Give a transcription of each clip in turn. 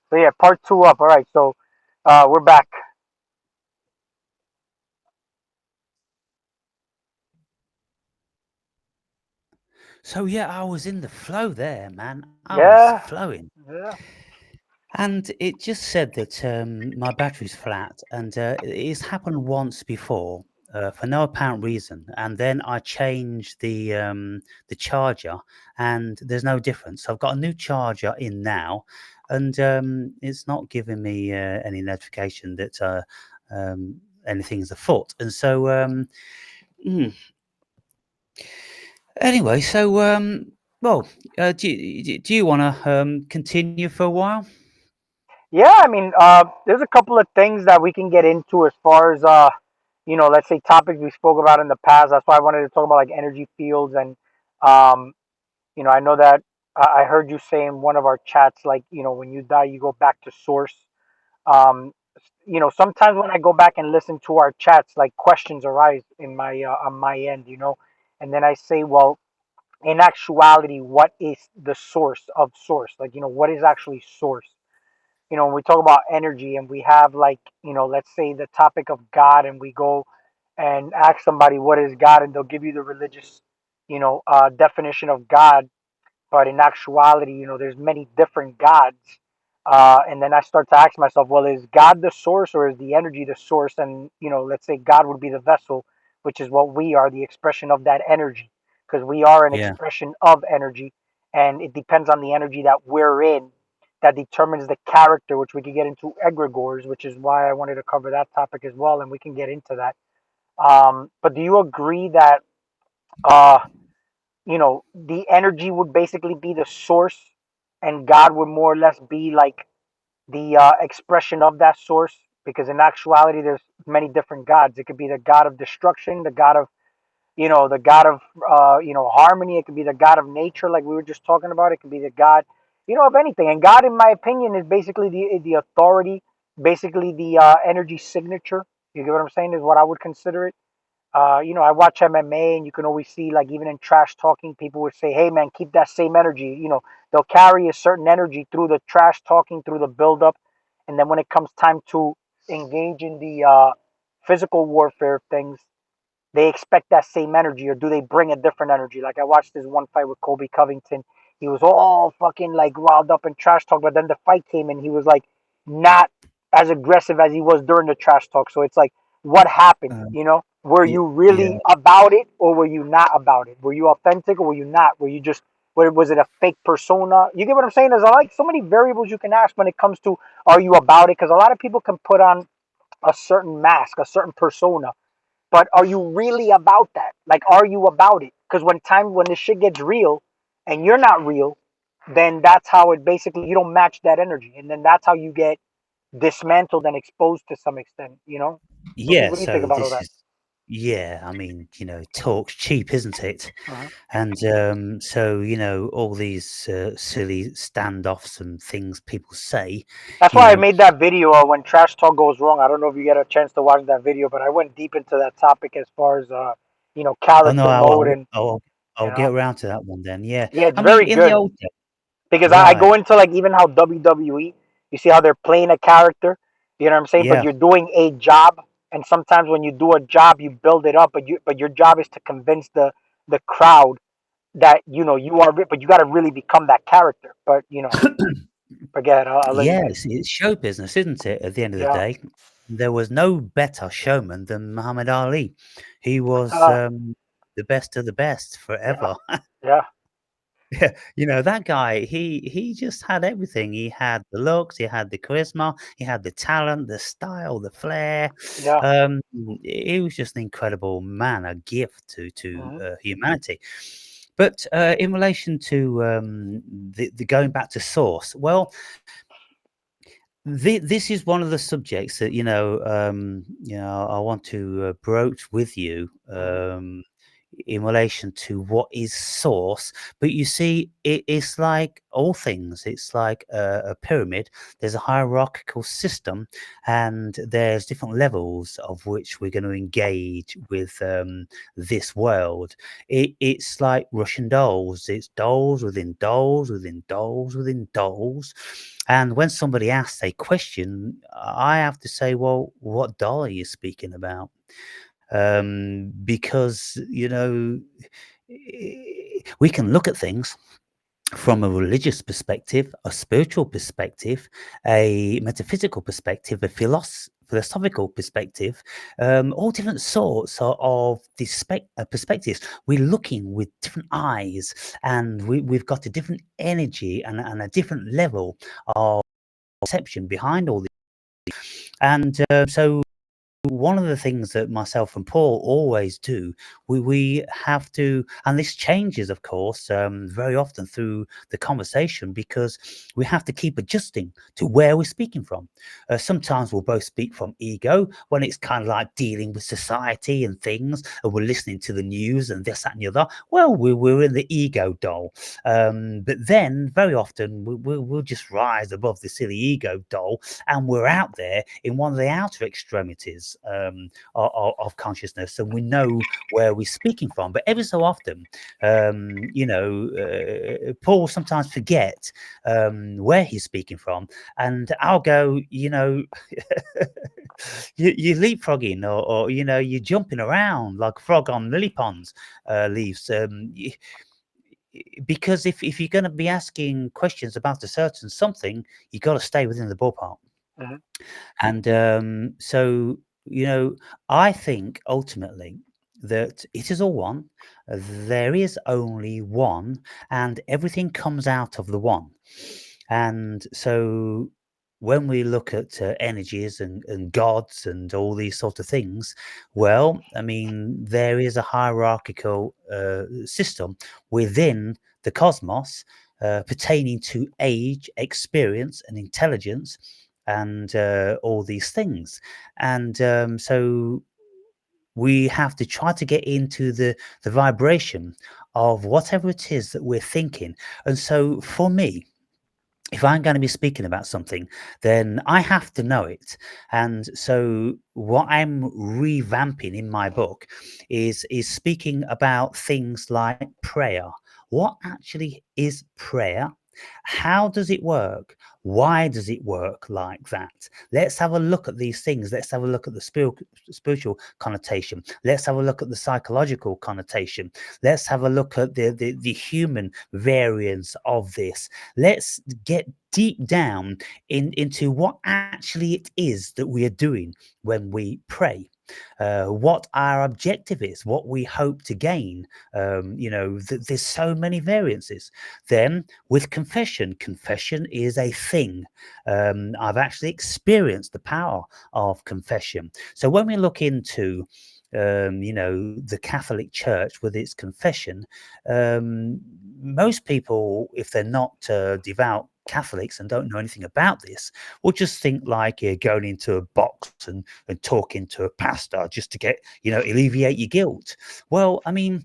So yeah, part two up. All right, so we're back. So yeah, I was in the flow there, man. I was Yeah, flowing. yeah, And it just said that my battery's flat, and it's happened once before for no apparent reason. And then I changed the charger, and there's no difference. So I've got a new charger in now, and it's not giving me any notification that anything's afoot. And so mm, anyway, so well, do you want to continue for a while? yeah. I mean, there's a couple of things that we can get into as far as let's say topics we spoke about in the past. That's why I wanted to talk about like energy fields and um, I know that I heard you say in one of our chats, like, when you die, you go back to source. Um, Sometimes when I go back and listen to our chats, like questions arise in my on my end, and then I say, well, in actuality, what is the source of source? Like, what is actually source? When we talk about energy and we have like, let's say the topic of God, and we go and ask somebody what is God, and they'll give you the religious, definition of God, but in actuality, there's many different gods. And then I start to ask myself, well, is God the source or is the energy the source? And let's say God would be the vessel, which is what we are, the expression of that energy, because we are an Yeah, expression of energy, and it depends on the energy that we're in that determines the character, which we could get into egregores, which is why I wanted to cover that topic as well, and we can get into that. But do you agree that uh, the energy would basically be the source, and God would more or less be like the expression of that source? Because in actuality, there's many different gods. It could be the God of destruction, the God of, the God of, harmony. It could be the God of nature, like we were just talking about. It could be the God, of anything. And God, in my opinion, is basically the authority, basically the energy signature. You get what I'm saying? Is what I would consider it. I watch MMA, and you can always see, like, even in trash talking, people would say, "Hey, man, keep that same energy." They'll carry a certain energy through the trash talking, through the build up, and then when it comes time to engage in the physical warfare of things, they expect that same energy, or do they bring a different energy? Like, I watched this one fight with Kobe Covington. He was all fucking like riled up and trash talk, but then the fight came and he was like not as aggressive as he was during the trash talk. So it's like, what happened? um, Were you yeah. really about it, or were you not about it? Were you authentic, or were you not? Were you just, was it a fake persona? You get what I'm saying? There's like so many variables you can ask when it comes to, are you about it? Because a lot of people can put on a certain mask, a certain persona, but are you really about that? Like, are you about it? Because when this shit gets real and you're not real, then that's how it basically, you don't match that energy, and then that's how you get dismantled and exposed to some extent. Yeah, What do you think so about all this that? is yeah, I mean, talk's cheap, isn't it? Uh-huh. And so, all these silly standoffs and things people say, That's you why I know, made that video when trash talk goes wrong. I don't know if you get a chance to watch that video, but I went deep into that topic as far as oh no, character mode, and you I'll get know, around to that one then. Yeah, yeah, it's I mean, very in the good. old days, Because I go right? into like even how WWE, you see how they're playing a character, you know what I'm saying? But Yeah, you're doing a job, and sometimes when you do a job, you build it up, but your job is to convince the crowd that you are, but you got to really become that character. But forget it. I'll let you yeah, get. it's show business, isn't it? At the end of the Yeah. day, there was no better showman than Muhammad Ali. He was Uh, the best of the best yeah. forever. Yeah. Yeah, that guy, he just had everything. He had the looks, he had the charisma, he had the talent, the style, the flair. Yeah. Um, he was just an incredible man, a gift to Hmm. humanity. But in relation to the going back to source, well, this is one of the subjects that I want to broach with you. Hmm. in relation to what is source. But you see, it's like all things. It's like a pyramid. There's a hierarchical system, and there's different levels of which we're going to engage with this world. It's like Russian dolls. It's dolls within dolls within dolls within dolls. And when somebody asks a question, I have to say, well, what doll are you speaking about? Because, we can look at things from a religious perspective, a spiritual perspective, a metaphysical perspective, a philosophical perspective, all different sorts of perspectives. We're looking with different eyes, and we've got a different energy and a different level of perception behind all this. And so one of the things that myself and Paul always do, we have to, and this changes, of course, very often through the conversation, because we have to keep adjusting to where we're speaking from. Sometimes we'll both speak from ego when it's kind of like dealing with society and things, and we're listening to the news and this, that, and the other. Well, we're in the ego doll. But then very often we'll just rise above the silly ego doll, and we're out there in one of the outer extremities of consciousness, and we know where we're speaking from. But every so often, Paul will sometimes forget where he's speaking from, and I'll go, you're leapfrogging, or you're jumping around like a frog on lily ponds leaves. Because if you're going to be asking questions about a certain something, you got to stay within the ballpark. Hmm. And so, I think ultimately that it is all one. There is only one, and everything comes out of the one. And so, when we look at energies and gods and all these sort of things, well, I mean, there is a hierarchical system within the cosmos pertaining to age, experience, and intelligence, and all these things. And so we have to try to get into the vibration of whatever it is that we're thinking. And so for me, if I'm going to be speaking about something, then I have to know it. And so what I'm revamping in my book is speaking about things like prayer. What actually is prayer? How does it work? Why does it work like that? Let's have a look at these things. Let's have a look at the spiritual connotation. Let's have a look at the psychological connotation. Let's have a look at the human variance of this. Let's get deep down into what actually it is that we are doing when we pray. What our objective is, what we hope to gain. There's so many variances. Then with confession, confession is a thing. I've actually experienced the power of confession. So when we look into the Catholic Church with its confession, most people, if they're not devout Catholics and don't know anything about this, will just think like you're going into a box and talking to a pastor just to get, alleviate your guilt. Well, I mean,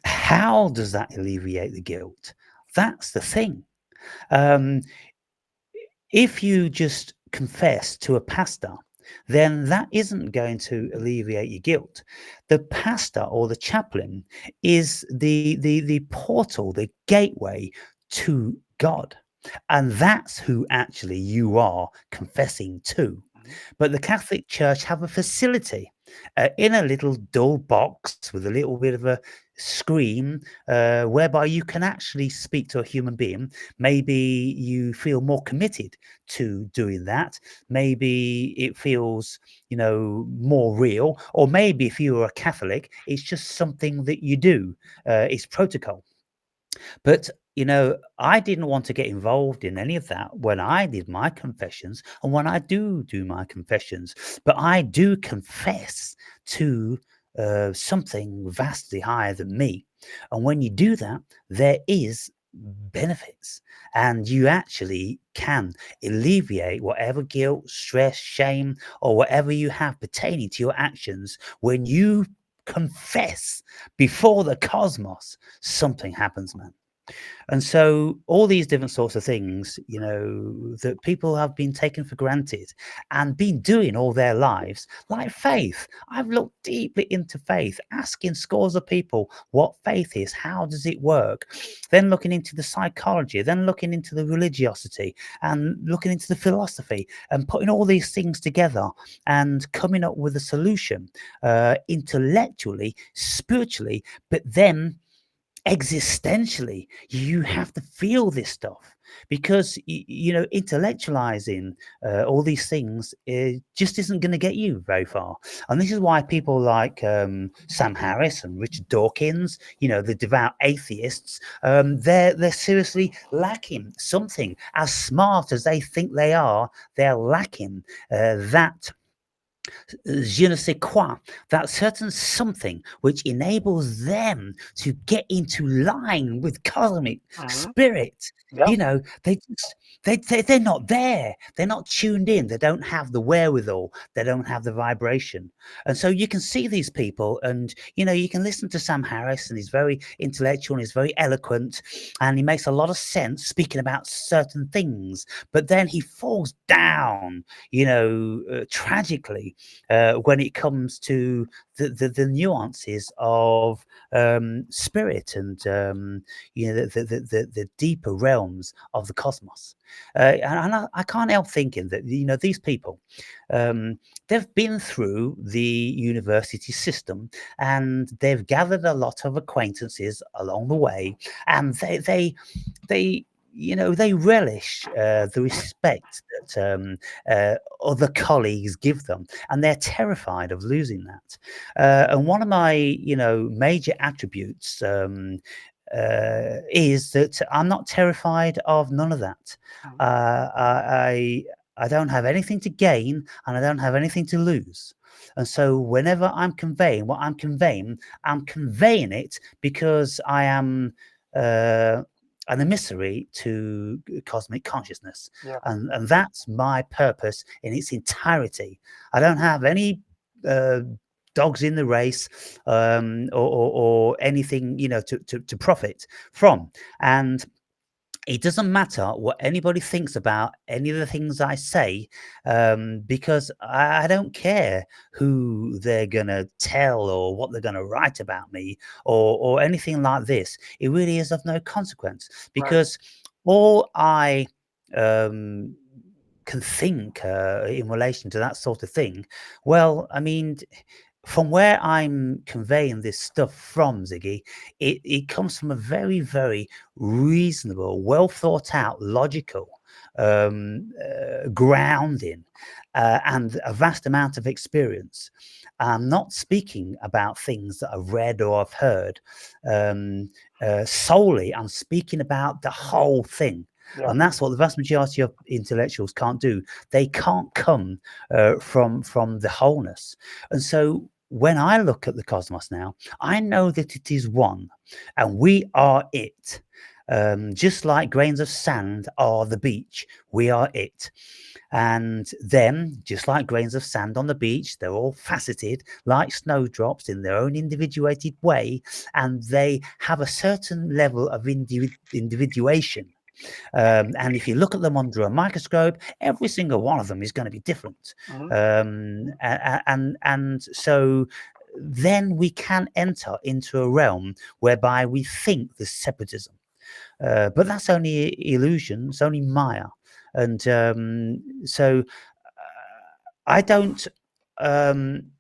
how does that alleviate the guilt? That's the thing. Um, if you just confess to a pastor, then that isn't going to alleviate your guilt. The pastor or the chaplain is the portal, the gateway to God. And that's who actually you are confessing to. Hmm. But the Catholic Church have a facility in a little dull box with a little bit of a screen whereby you can actually speak to a human being. Maybe you feel more committed to doing that. Maybe it feels, more real. Or maybe if you're a Catholic, it's just something that you do. It's protocol. But, I didn't want to get involved in any of that when I did my confessions and when I do my confessions. But I do confess to something vastly higher than me. And when you do that, there is benefits, and you actually can alleviate whatever guilt, stress, shame, or whatever you have pertaining to your actions when you confess before the cosmos, something happens, man. And so all these different sorts of things, that people have been taken for granted and been doing all their lives, like faith. I've looked deeply into faith, asking scores of people what faith is, how does it work, then looking into the psychology, then looking into the religiosity, and looking into the philosophy, and putting all these things together and coming up with a solution, intellectually, spiritually, but then existentially. You have to feel this stuff, because intellectualizing all these things just isn't going to get you very far. And this is why people like Sam Harris and Richard Dawkins, the devout atheists, they're seriously lacking something. As smart as they think they are, they're lacking that je ne sais quoi, that certain something which enables them to get into line with cosmic Hmm. spirit. Yeah. They just they're not there. They're not tuned in. They don't have the wherewithal. They don't have the vibration. And so you can see these people, and you can listen to Sam Harris, and he's very intellectual and he's very eloquent, and he makes a lot of sense speaking about certain things. But then he falls down, tragically, when it comes to the nuances of spirit, and the deeper realms of the cosmos. And I can't help thinking that these people, they've been through the university system, and they've gathered a lot of acquaintances along the way, and they they relish the respect that other colleagues give them, and they're terrified of losing that. And one of my major attributes is that I'm not terrified of none of that. Mhm. I don't have anything to gain, and I don't have anything to lose. And so whenever I'm conveying what I'm conveying it because I am uh, an emissary to cosmic consciousness. Yeah. And that's my purpose in its entirety. I don't have any uh, dogs in the race, or anything, to profit from. And it doesn't matter what anybody thinks about any of the things I say, because I don't care who they're going to tell or what they're going to write about me, or anything like this. It really is of no consequence, Right. because all I um, can think in relation to that sort of thing, well, I mean, from where I'm conveying this stuff from, Ziggy, it comes from a very, very reasonable, well thought out, logical grounding, and a vast amount of experience. I'm not speaking about things that I've read or I've heard solely. I'm speaking about the whole thing. Yeah. And that's what the vast majority of intellectuals can't do. They can't come from the wholeness. And so when I look at the cosmos now, I know that it is one, and we are it. Just like grains of sand are the beach, we are it. And then, just like grains of sand on the beach, they're all faceted like snowdrops in their own individuated way, and they have a certain level of individuation. And if you look at them under a microscope, every single one of them is going to be different. Hmm. And so then we can enter into a realm whereby we think there's separatism. But that's only illusion, it's only Maya. And so I don't. Um,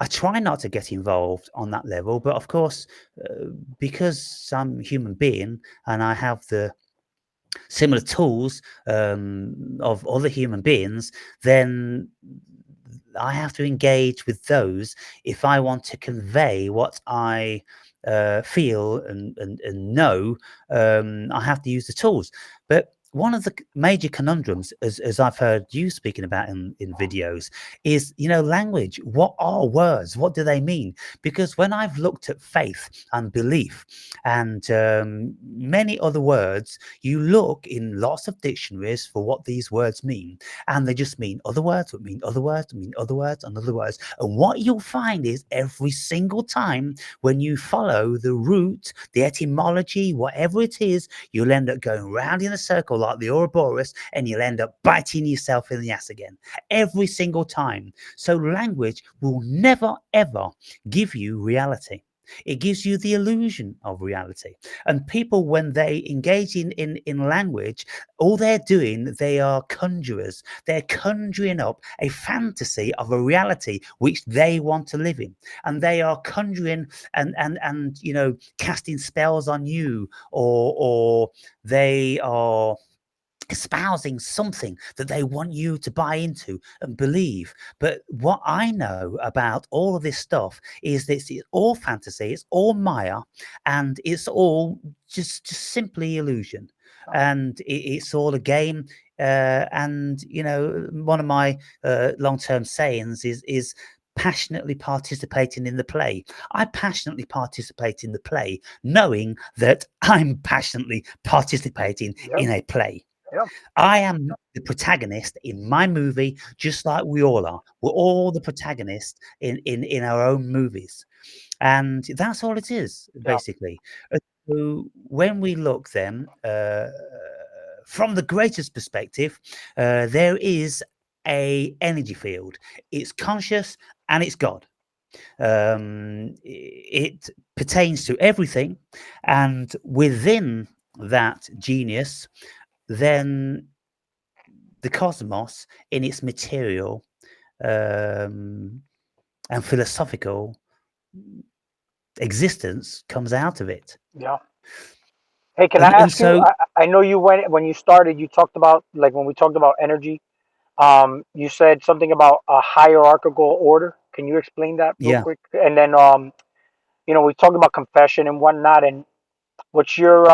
I try not to get involved on that level, but of course, because I'm a human being and I have the similar tools of other human beings, then I have to engage with those if I want to convey what I feel and know. I have to use the tools. But one of the major conundrums, as I've heard you speaking about in videos, is, language. What are words? What do they mean? Because when I've looked at faith and belief and many other words, you look in lots of dictionaries for what these words mean, and they just mean other words, that mean other words, that mean other words, and other words. And what you'll find is every single time when you follow the root, the etymology, whatever it is, you'll end up going round in a circle like the Ouroboros, and you'll end up biting yourself in the ass again every single time. So language will never ever give you reality. It gives you the illusion of reality. And people, when they engage in language, all they're doing, they are conjurers. They're conjuring up a fantasy of a reality which they want to live in. And they are conjuring and casting spells on you, or they are espousing something that they want you to buy into and believe. But what I know about all of this stuff is that it's all fantasy, it's all Maya, and it's all just simply illusion. And it's all a game. And one of my long-term sayings is passionately participating in the play. I passionately participate in the play, knowing that I'm passionately participating Yeah, in a play. yeah, I am the protagonist in my movie, just like we all are. We're all the protagonists in our own movies. And that's all it is, yeah, basically. So when we look then, from the greatest perspective, there is a energy field. It's conscious and it's God. It pertains to everything, and within that genius, then the cosmos in its material um, and philosophical existence comes out of it. yeah. Hey, can I And ask you? so, I know you went when you started. You talked about like when we talked about energy. You said something about a hierarchical order. Can you explain that real yeah, quick? And then, we talked about confession and whatnot. And what's your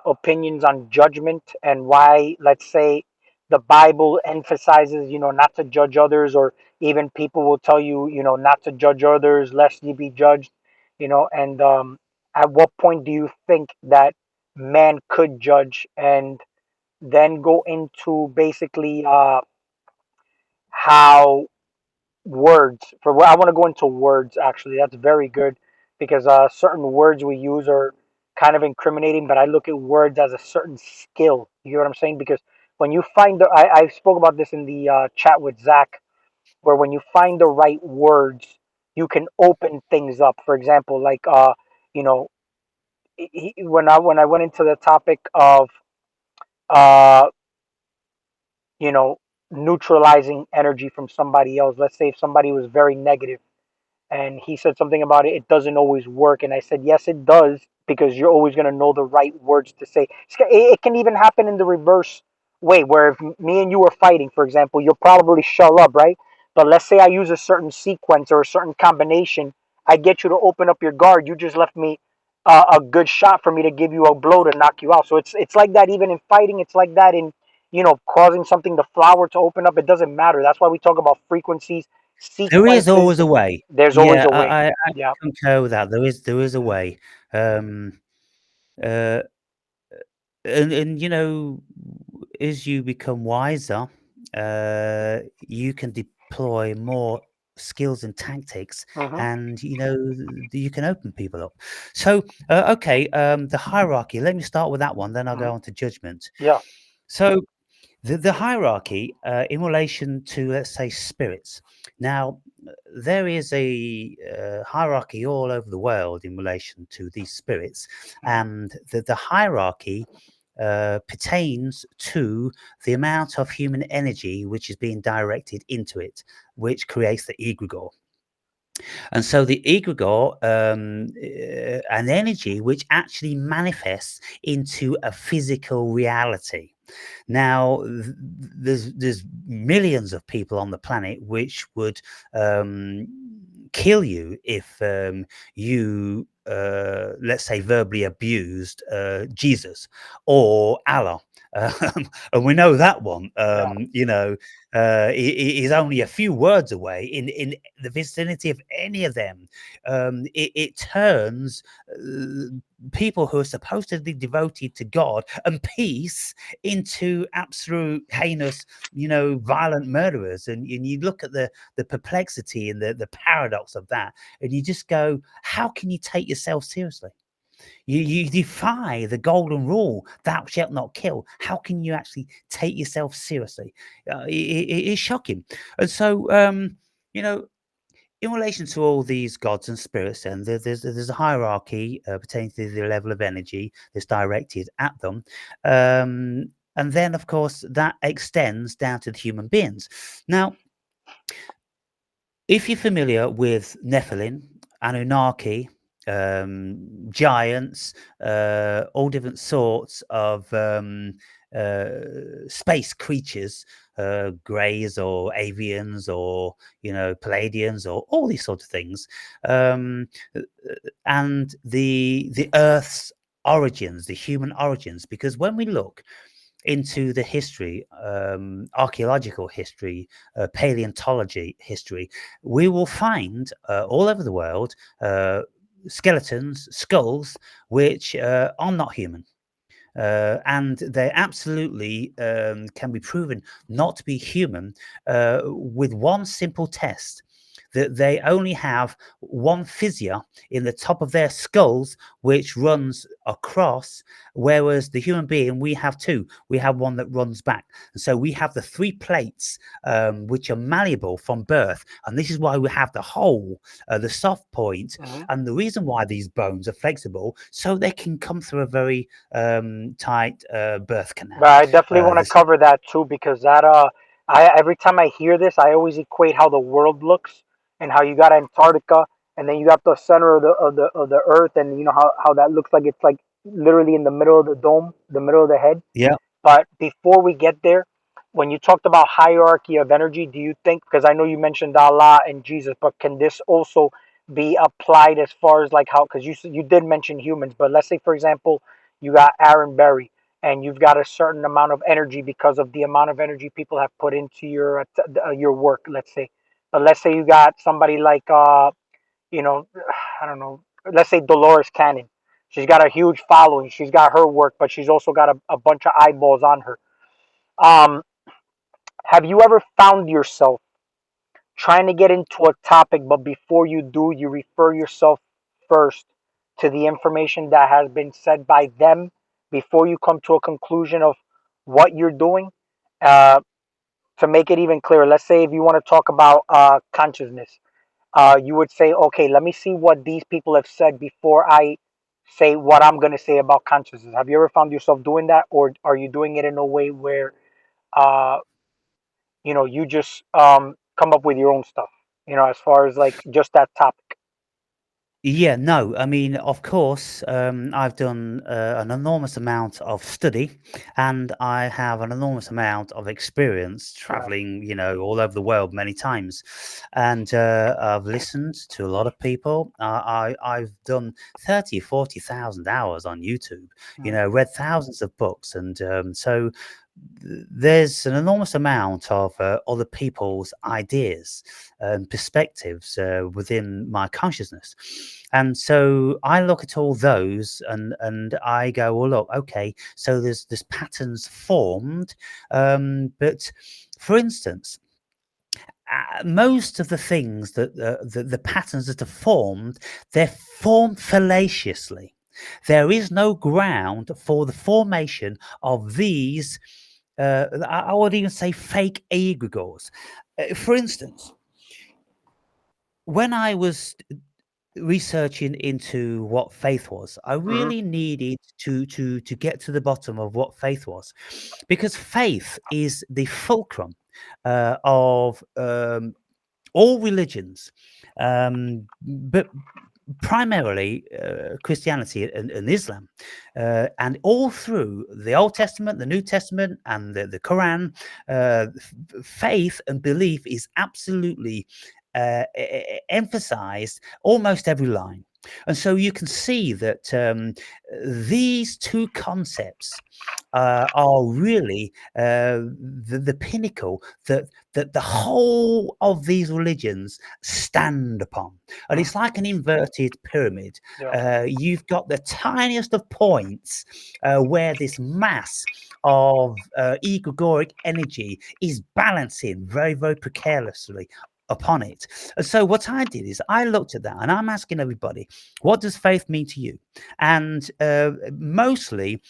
opinions on judgment and why, let's say, the Bible emphasizes, not to judge others, or even people will tell you, not to judge others lest ye be judged, and at what point do you think that man could judge, and then go into basically how words for what I want to go into words actually. That's very good because certain words we use are kind of incriminating, but I look at words as a certain skill. You know what I'm saying? Because when you find I spoke about this in the chat with Zach, where when you find the right words, you can open things up. For example, like you know, when I went into the topic of uh, you know, neutralizing energy from somebody else. Let's say if somebody was very negative and he said something about it doesn't always work, and I said yes it does, because you're always going to know the right words to say. It can even happen in the reverse way, where if me and you are fighting, for example, you'll probably shell up, right? But let's say I use a certain sequence or a certain combination, I get you to open up your guard, you just left me a good shot for me to give you a blow to knock you out. So it's like that even in fighting. It's like that in causing something, the flower to open up. It doesn't matter. That's why we talk about frequencies, there is sequences. always a way. There's always Yeah, a way. I Yeah. concur with that. There is a way. Um, uh, and as you become wiser, you can deploy more skills and tactics, Hmm. and you can open people up. So okay, the hierarchy, let me start with that one, then I'll Hmm. go on to judgment. Yeah. So the hierarchy in relation to, let's say, spirits. Now, there is a hierarchy all over the world in relation to these spirits, Hmm. and the hierarchy pertains to the amount of human energy which is being directed into it, which creates the egregore. And so the egregore, an energy which actually manifests into a physical reality. Now, there's millions of people on the planet which would kill you if you, let's say, verbally abused Jesus or Allah. and we know that one. Yeah. Is only a few words away in the vicinity of any of them. It turns people who are supposedly devoted to God and peace into absolute heinous, violent murderers. And you look at the perplexity and the paradox of that, and you just go, how can you take yourself seriously? You defy the golden rule, thou shalt not kill. How can you actually take yourself seriously? It is shocking. And so, you know, in relation to all these gods and spirits, and there's a hierarchy pertaining to the level of energy that's directed at them. And then, of course, that extends down to the human beings. Now, if you're familiar with Nephilim, Anunnaki, giants, all different sorts of uh, space creatures, greys or avians or Palladians or all these sort of things, uh, and the Earth's origins, the human origins, because when we look into the history, archaeological history, paleontology history, we will find all over the world skeletons, skulls, which are not human. And they absolutely can be proven not to be human with one simple test, that they only have one fissure in the top of their skulls, which runs across, whereas the human being, we have two. We have one that runs back. And so we have the three plates, which are malleable from birth. And this is why we have the hole, the soft point. Mhm. And the reason why these bones are flexible, so they can come through a very tight birth But canal. I definitely want to This, cover that too because that I every time I hear this, I always equate how the world looks and how you got Antarctica and then you got the center of the Earth and you know how that looks like it's like literally in the middle of the dome, the middle of the head. yeah, But before we get there, when you talked about hierarchy of energy, do you think, because I know you mentioned Allah and Jesus, but can this also be applied as far as like how, because you did mention humans, but let's say, for example, you got Aaron Berry and you've got a certain amount of energy because of the amount of energy people have put into your work, let's say. But let's say you got somebody like, you know, I don't know, let's say Dolores Cannon. She's got a huge following. She's got her work, but she's also got a bunch of eyeballs on her. Um, have you ever found yourself trying to get into a topic, but before you do, you refer yourself first to the information that has been said by them before you come to a conclusion of what you're doing? Uh, to make it even clearer, let's say if you want to talk about consciousness, you would say, okay, let me see what these people have said before I say what I'm going to say about consciousness. Have you ever found yourself doing that, or are you doing it in a way where, uh, you just come up with your own stuff, as far as like just that topic? yeah, no, I mean, of course, I've done an enormous amount of study, and I have an enormous amount of experience Yeah. traveling, all over the world many times, and I've listened to a lot of people. I've done 30, 40,000 hours on YouTube, Mhm. read thousands of books, and so there's an enormous amount of other people's ideas and perspectives within my consciousness. And so I look at all those and I go, well, look, okay, so there's patterns formed, but for instance, most of the things that the patterns that are formed, they're formed fallaciously. There is no ground for the formation of these. I would even say fake egregores. For instance, when I was researching into what faith was, I Hmm. really needed to get to the bottom of what faith was, because faith is the fulcrum of all religions, but primarily Christianity and Islam, and all through the Old Testament, the New Testament, and the Quran, faith and belief is absolutely emphasized almost every line. And so you can see that these two concepts are really the pinnacle that the whole of these religions stand upon. And Mhm. it's like an inverted pyramid. Yeah. You've got the tiniest of points where this mass of egregoric energy is balancing very, very precariously upon it. And so what I did is I looked at that and I'm asking everybody, what does faith mean to you? And mostly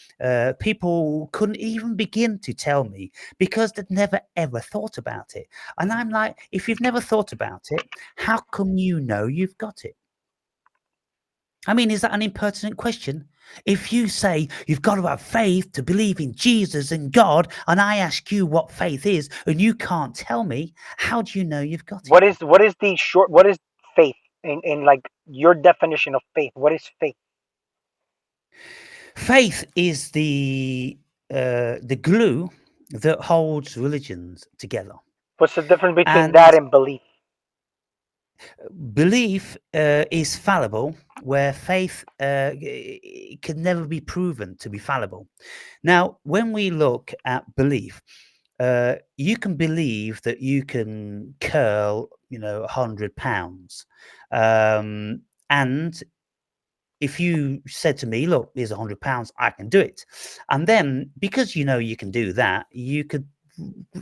people couldn't even begin to tell me because they'd never ever thought about it. And I'm like, if you've never thought about it, how come you know you've got it? I mean, is that an impertinent question? If you say you've got to have faith to believe in Jesus and God, and I ask you what faith is, and you can't tell me, how do you know you've got it? What is the short? What is faith in like your definition of faith? What is faith? Faith is the glue that holds religions together, What's the difference between that and and belief? belief is fallible, where faith can never be proven to be fallible. Now, when we look at belief, you can believe that you can curl, 100 pounds, and if you said to me, look, here's £100, I can do it. And then because you know you can do that, you could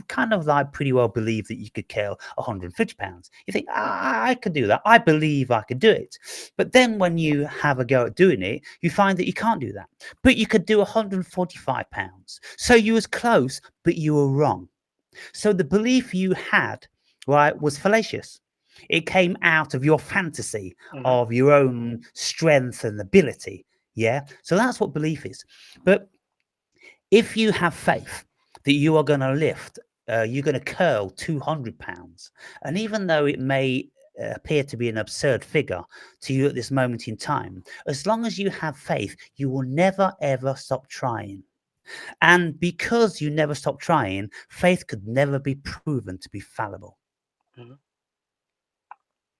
kind of like pretty well believe that you could kill £150. You think, I could do that. I believe I could do it. But then when you have a go at doing it, you find that you can't do that. But you could do £145. So you was close, but you were wrong. So the belief you had, right, was fallacious. It came out of your fantasy Hmm. of your own strength and ability. Yeah. So that's what belief is. But if you have faith that you are going to lift, you're going to curl £200, and even though it may appear to be an absurd figure to you at this moment in time, as long as you have faith, you will never ever stop trying. And because you never stop trying, faith could never be proven to be fallible. Hmm.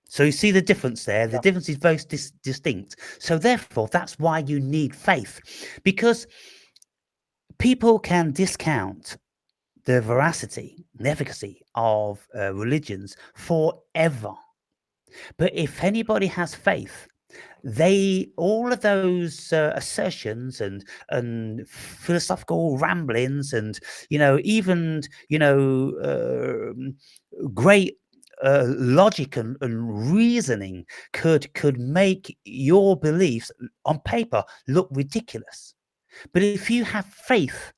So you see the difference there. The Yeah. difference is very distinct. So therefore, that's why you need faith, because people can discount the veracity and efficacy of religions forever. But if anybody has faith, they all of those assertions and philosophical ramblings and even great logic and reasoning could make your beliefs on paper look ridiculous. But if you have faith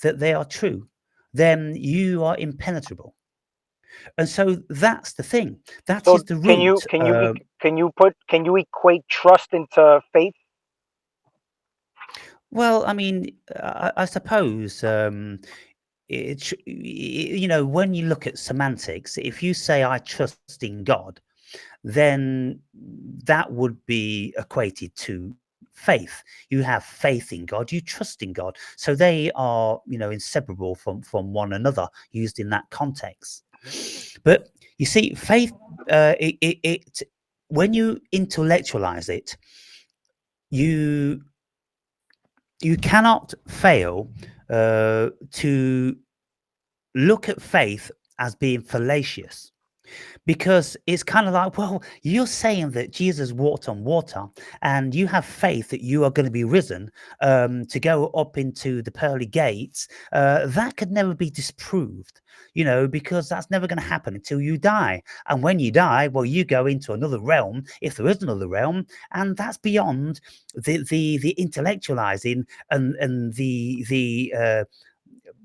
that they are true, then you are impenetrable. And so that's the thing. That is So the can you root. can you can you equate trust into faith? Well, I mean, I suppose when you look at semantics, if you say I trust in God, then that would be equated to faith. You have faith in God, you trust in God. So they are, inseparable from one another used in that context. But you see, faith, it when you intellectualize it, you you cannot fail to look at faith as being fallacious, because it's kind of like, well, you're saying that Jesus walked on water and you have faith that you are going to be risen to go up into the pearly gates. That could never be disproved, because that's never going to happen until you die. And when you die, well, you go into another realm, if there is another realm, and that's beyond the intellectualizing and the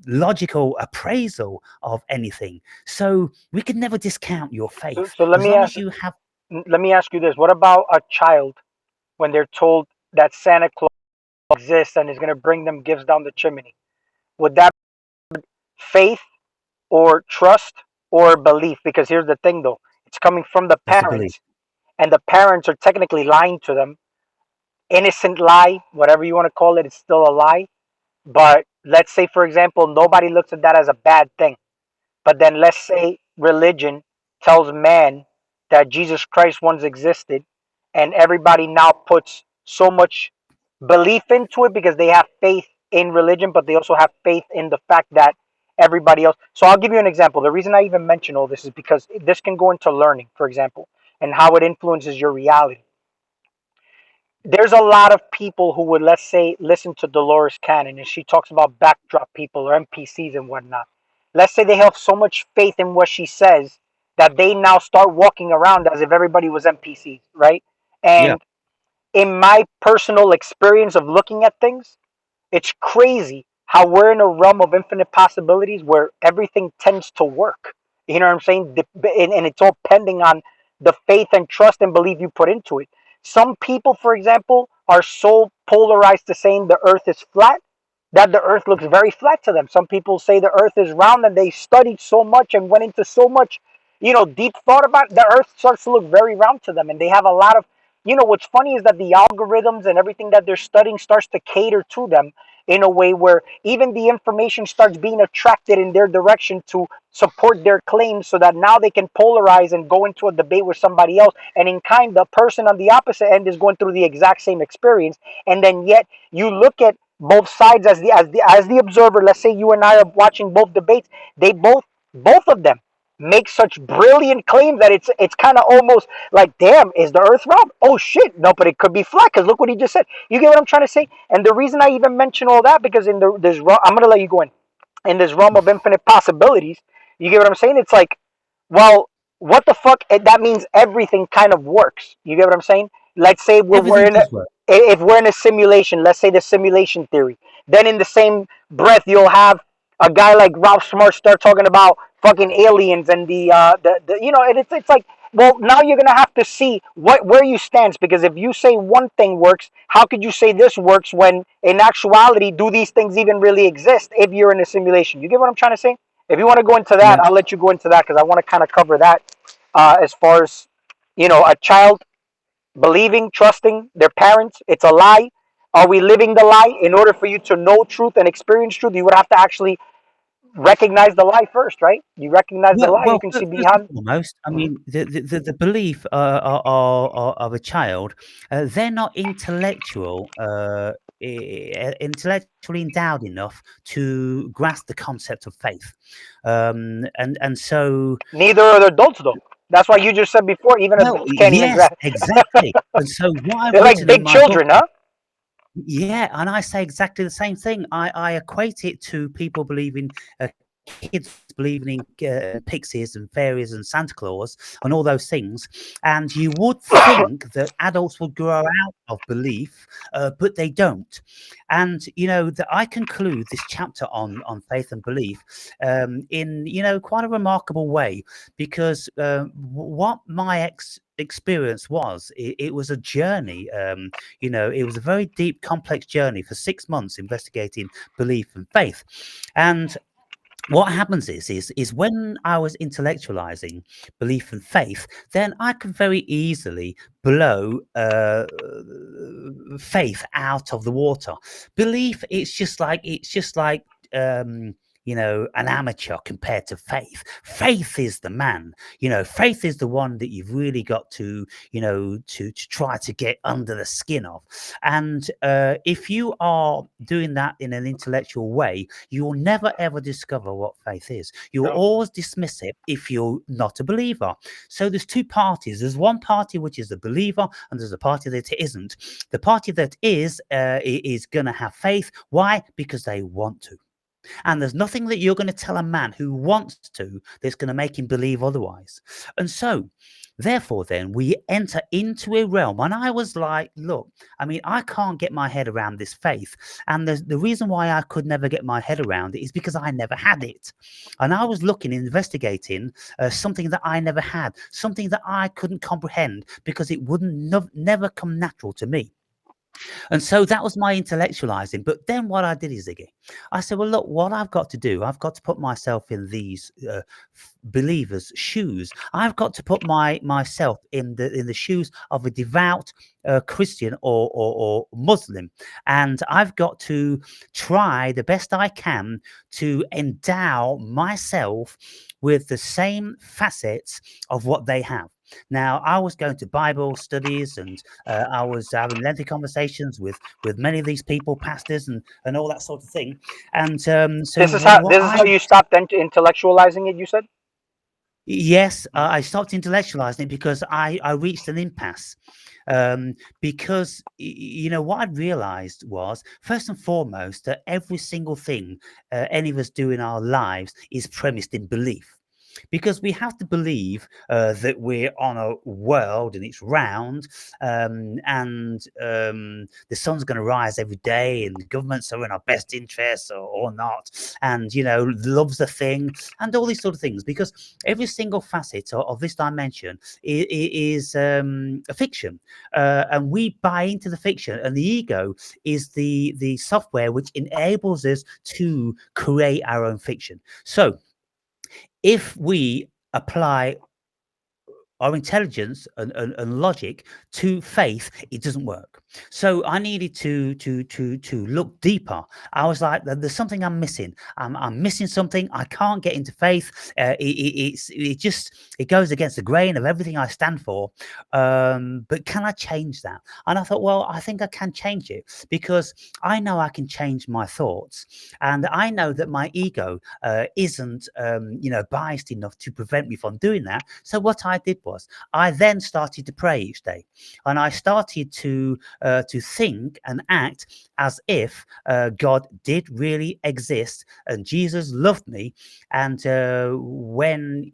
logical appraisal of anything. So we can never discount your So faith so let as me long ask as you have. let me ask you this: what about a child when they're told that Santa Claus exists and is going to bring them gifts down the chimney? Would that be faith or trust or belief? Because here's the thing, though: it's coming from the That's a belief. parents, and the parents are technically lying to them. Innocent lie, whatever you want to call it, it's still a lie. But let's say, for example, nobody looks at that as a bad thing. But then let's say religion tells man that Jesus Christ once existed and everybody now puts so much belief into it because they have faith in religion, but they also have faith in the fact that everybody else. So I'll give you an example. The reason I even mention all this is because this can go into learning, for example, and how it influences your reality. There's a lot of people who would, let's say, listen to Dolores Cannon and she talks about backdrop people or NPCs and whatnot. Let's say they have so much faith in what she says that they now start walking around as if everybody was NPCs, right? Yeah. And in my personal experience of looking at things, it's crazy how we're in a realm of infinite possibilities where everything tends to work. You know what I'm saying? And it's all pending on the faith and trust and belief you put into it. Some people, for example, are so polarized to saying the earth is flat that the earth looks very flat to them. Some people say the earth is round and they studied so much and went into so much, deep thought about it, the earth starts to look very round to them. And they have a lot of, what's funny is that the algorithms and everything that they're studying starts to cater to them in a way where even the information starts being attracted in their direction to support their claims so that now they can polarize and go into a debate with somebody else. And in kind, the person on the opposite end is going through the exact same experience. And then yet you look at both sides as the observer. Let's say you and I are watching both debates. They both of them make such brilliant claims that it's kind of almost like, damn, is the earth round? Oh shit, no, but it could be flat because look what he just said. You get what I'm trying to say? And the reason I even mention all that because in the this I'm gonna let you go in this realm of infinite possibilities. You get what I'm saying? It's like, well, what the fuck? That means everything kind of works. You get what I'm saying? Let's say we're Everything in a, does work. if we're in a simulation. Let's say the simulation theory. Then in the same breath, you'll have a guy like Ralph Smart start talking about fucking aliens and and it's like, well, now you're gonna have to see where you stand because if you say one thing works, how could you say this works when in actuality do these things even really exist if you're in a simulation? You get what I'm trying to say? If you want to go into that, Yeah. I'll let you go into that because I want to kind of cover that as far as a child believing, trusting their parents. It's a lie. Are we living the lie? In order for you to know truth and experience truth, you would have to actually recognize the lie first, right? You recognize the Well, lie, you well, can see first and beyond. foremost, I mean, the belief of a child, they're not intellectually endowed enough to grasp the concept of faith, and so Neither are the adults, though. That's why you just said before, even well, adults can't even yes, grasp. exactly. And so what I've They're like written in big my book children, huh? yeah, and I say exactly the same thing. I equate it to people believing, kids believing in pixies and fairies and Santa Claus and all those things. And you would think that adults would grow out of belief, but they don't. And that I conclude this chapter on faith and belief in quite a remarkable way because what my experience was it was a journey it was a very deep, complex journey for 6 months investigating belief and faith. And what happens is when I was intellectualizing belief and faith, then I could very easily blow faith out of the water. Belief, it's just like an amateur compared to faith. Faith is the man. Faith is the one that you've really got to try to get under the skin of. And if you are doing that in an intellectual way, you will never ever discover what faith is. You will No. always dismiss it if you're not a believer. So there's two parties. There's one party which is the believer, and there's a party that isn't. The party that is going to have faith. Why? Because they want to. And there's nothing that you're going to tell a man who wants to that's going to make him believe otherwise. And so, therefore, then we enter into a realm. And I was like, look, I mean, I can't get my head around this faith. And the reason why I could never get my head around it is because I never had it. And I was looking, investigating something that I never had, something that I couldn't comprehend because it wouldn't never come natural to me. And so that was my intellectualizing. But then what I did is again, I said, well, look, what I've got to do, I've got to put myself in these believers' shoes. I've got to put myself in the shoes of a devout Christian or Muslim, and I've got to try the best I can to endow myself with the same facets of what they have. Now, I was going to Bible studies, and I was having lengthy conversations with many of these people, pastors, and all that sort of thing. And so, what This is I how you stopped intellectualizing it. You said. yes, Mhm. I stopped intellectualizing it because I reached an impasse. Because what I realized was, first and foremost, that every single thing any of us do in our lives is premised in belief, because we have to believe that we're on a world and it's round, and the sun's going to rise every day, and governments are in our best interests or not, and love's a thing, and all these sort of things, because every single facet of this dimension is a fiction, and we buy into the fiction, and the ego is the software which enables us to create our own fiction. So if we apply our intelligence and logic to faith, it doesn't work. So I needed to look deeper. I was like, there's something I'm missing. I'm missing something. I can't get into faith. It goes against the grain of everything I stand for. But can I change that? And I thought, well, I think I can change it, because I know I can change my thoughts, and I know that my ego isn't biased enough to prevent me from doing that. So what I did was, I then started to pray each day, and I started to think and act as if God did really exist, and Jesus loved me, and when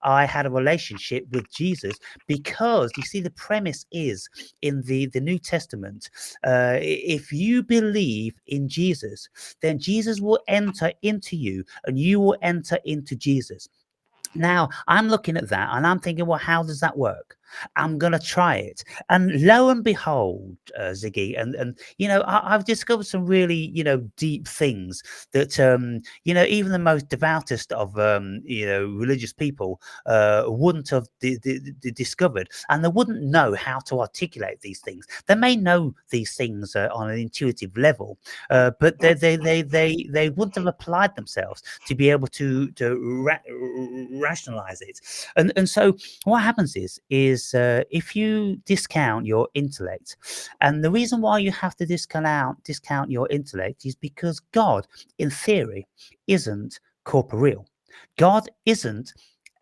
I had a relationship with Jesus, because you see, the premise is in the New Testament, if you believe in Jesus, then Jesus will enter into you, and you will enter into Jesus. Now, I'm looking at that and I'm thinking, well, how does that work? I'm going to try it. And lo and behold, Ziggy, I've discovered some really, deep things that, even the most devoutest of, religious people wouldn't have discovered. And they wouldn't know how to articulate these things. They may know these things on an intuitive level, but they wouldn't have applied themselves to be able to rationalize it. And so what happens is if you discount your intellect, and the reason why you have to discount your intellect is because God, in theory, isn't corporeal. God isn't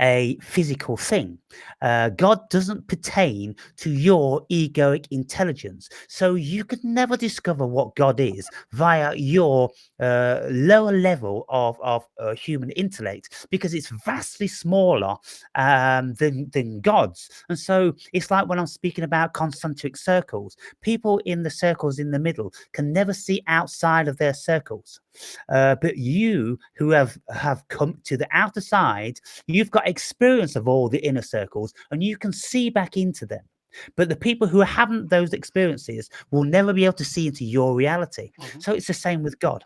a physical thing. God doesn't pertain to your egoic intelligence. So you could never discover what God is via your lower level of human intellect, because it's vastly smaller than God's. And so it's like when I'm speaking about concentric circles, people in the circles in the middle can never see outside of their circles. But you who have come to the outer side, you've got experience of all the inner circles, and you can see back into them. But the people who haven't those experiences will never be able to see into your reality. Mhm. So it's the same with God.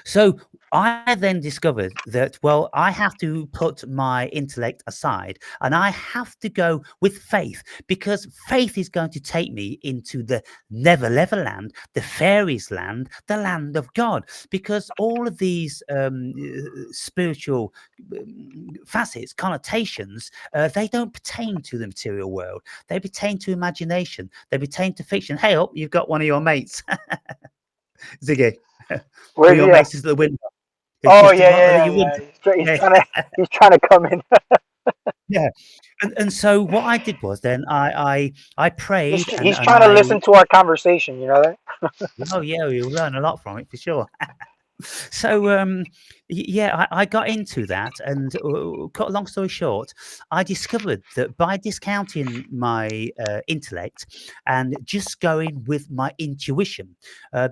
So I then discovered that, well, I have to put my intellect aside, and I have to go with faith, because faith is going to take me into the never land, the fairies land, the land of God, because all of these spiritual facets, connotations, they don't pertain to the material world. They pertain to imagination. They pertain to fiction. Hey, up, you've got one of your mates, Ziggy. One of Where's your he? mates is at the window. It's Oh just yeah, about yeah, you yeah, wouldn't. yeah. He's Yeah, trying to he's trying to come in. yeah. And so what I did was, then I prayed, and He's trying to I listen to our conversation. You know that? oh yeah, you'll learn a lot from it for sure. So yeah, I got into that, and cut a long story short, I discovered that by discounting my intellect and just going with my intuition,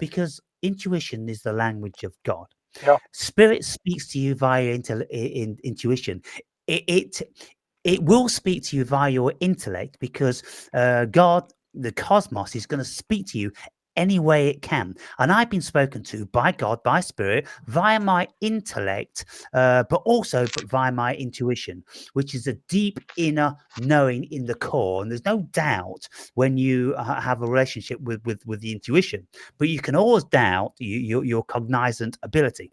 because intuition is the language of God. Yeah. Spirit speaks to you via intuition. It it will speak to you via your intellect, because God, the cosmos, is going to speak to you any way it can. And I've been spoken to by God, by Spirit, via my intellect, but also via my intuition, which is a deep inner knowing in the core. And there's no doubt when you have a relationship with the intuition, but you can always doubt your cognizant ability.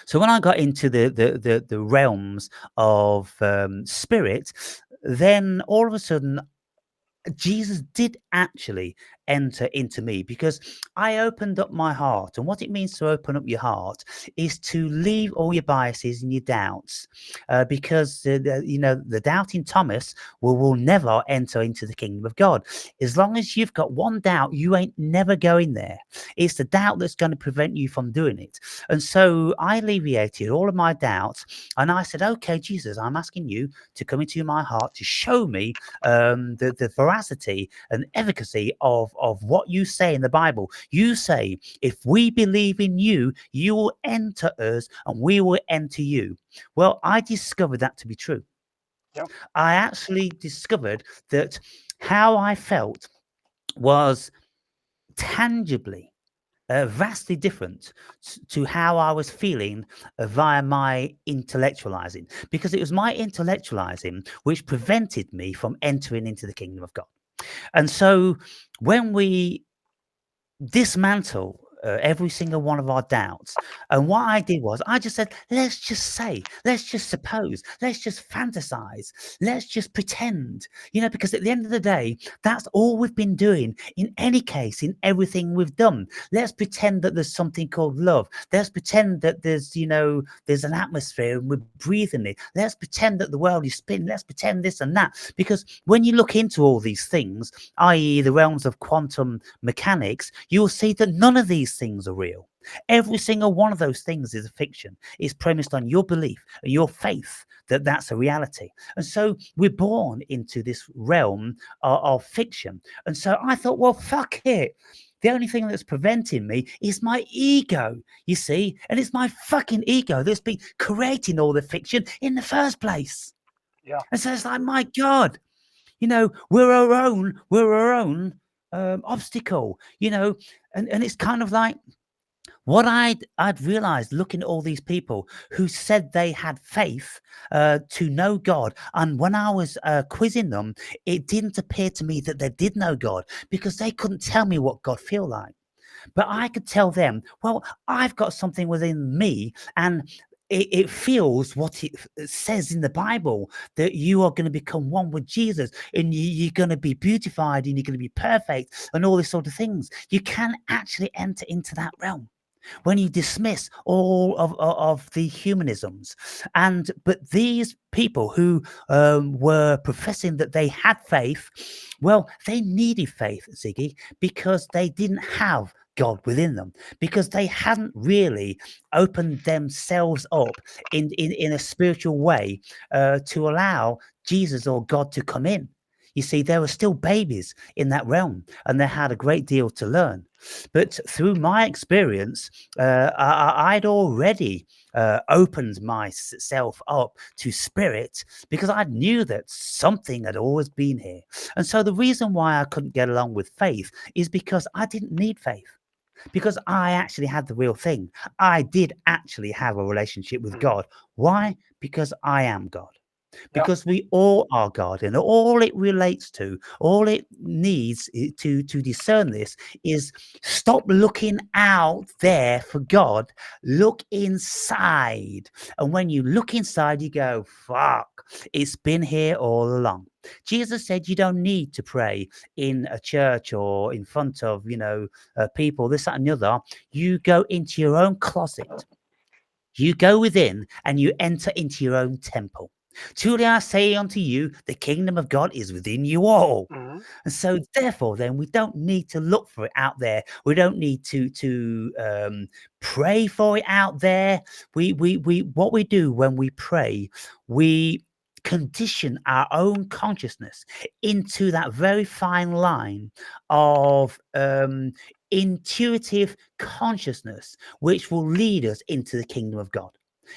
So when I got into the realms of spirit, then all of a sudden Jesus did actually enter into me because I opened up my heart. And what it means to open up your heart is to leave all your biases and your doubts, because the doubting Thomas will never enter into the kingdom of God. As long as you've got one doubt, you ain't never going there. It's the doubt that's going to prevent you from doing it. And so I alleviated all of my doubts, and I said, okay, Jesus, I'm asking you to come into my heart to show me the veracity and efficacy of what you say in the Bible. You say, if we believe in you, you will enter us and we will enter you. Well, I discovered that to be true. Yeah. I actually discovered that how I felt was tangibly vastly different to how I was feeling via my intellectualizing, because it was my intellectualizing which prevented me from entering into the kingdom of God. And so when we dismantle every single one of our doubts. And what I did was I just said, let's just say, let's just suppose, let's just fantasize, let's just pretend, because at the end of the day, that's all we've been doing in any case, in everything we've done. Let's pretend that there's something called love. Let's pretend that there's an atmosphere and we're breathing it. Let's pretend that the world is spinning. Let's pretend this and that. Because when you look into all these things, i.e., the realms of quantum mechanics, you'll see that none of these things are real. Every single one of those things is a fiction. It's premised on your belief and your faith that that's a reality. And so we're born into this realm of fiction. And so I thought, well, fuck it. The only thing that's preventing me is my ego, you see? And it's my fucking ego that's been creating all the fiction in the first place. Yeah. And so it's like, my God, we're our own obstacle, and it's kind of like what I'd realized looking at all these people who said they had faith to know God, and when I was quizzing them, it didn't appear to me that they did know God because they couldn't tell me what God feel like. But I could tell them, well, I've got something within me, and it feels what it says in the Bible, that you are going to become one with Jesus, and you're going to be beautified and you're going to be perfect and all these sort of things. You can actually enter into that realm when you dismiss all of the humanisms. But these people who were professing that they had faith, well, they needed faith, Ziggy, because they didn't have God within them, because they hadn't really opened themselves up in a spiritual way to allow Jesus or God to come in. You see, they were still babies in that realm, and they had a great deal to learn. But through my experience, I'd already opened myself up to spirit because I knew that something had always been here. And so the reason why I couldn't get along with faith is because I didn't need faith. Because I actually had the real thing. I did actually have a relationship with Hmm. God. Why? Because I am God, Yeah. because we all are God, and all it relates to, all it needs to discern this is stop looking out there for God, look inside. And when you look inside, you go, fuck, it's been here all along. Jesus said you don't need to pray in a church or in front of people, this, that, and the other. You go into your own closet, you go within, and you enter into your own temple. Truly I say unto you, the kingdom of God is within you all. Hmm. And so therefore then we don't need to look for it out there. We don't need to pray for it out there. We what we do when we pray, we condition our own consciousness into that very fine line of intuitive consciousness, which will lead us into the kingdom of God.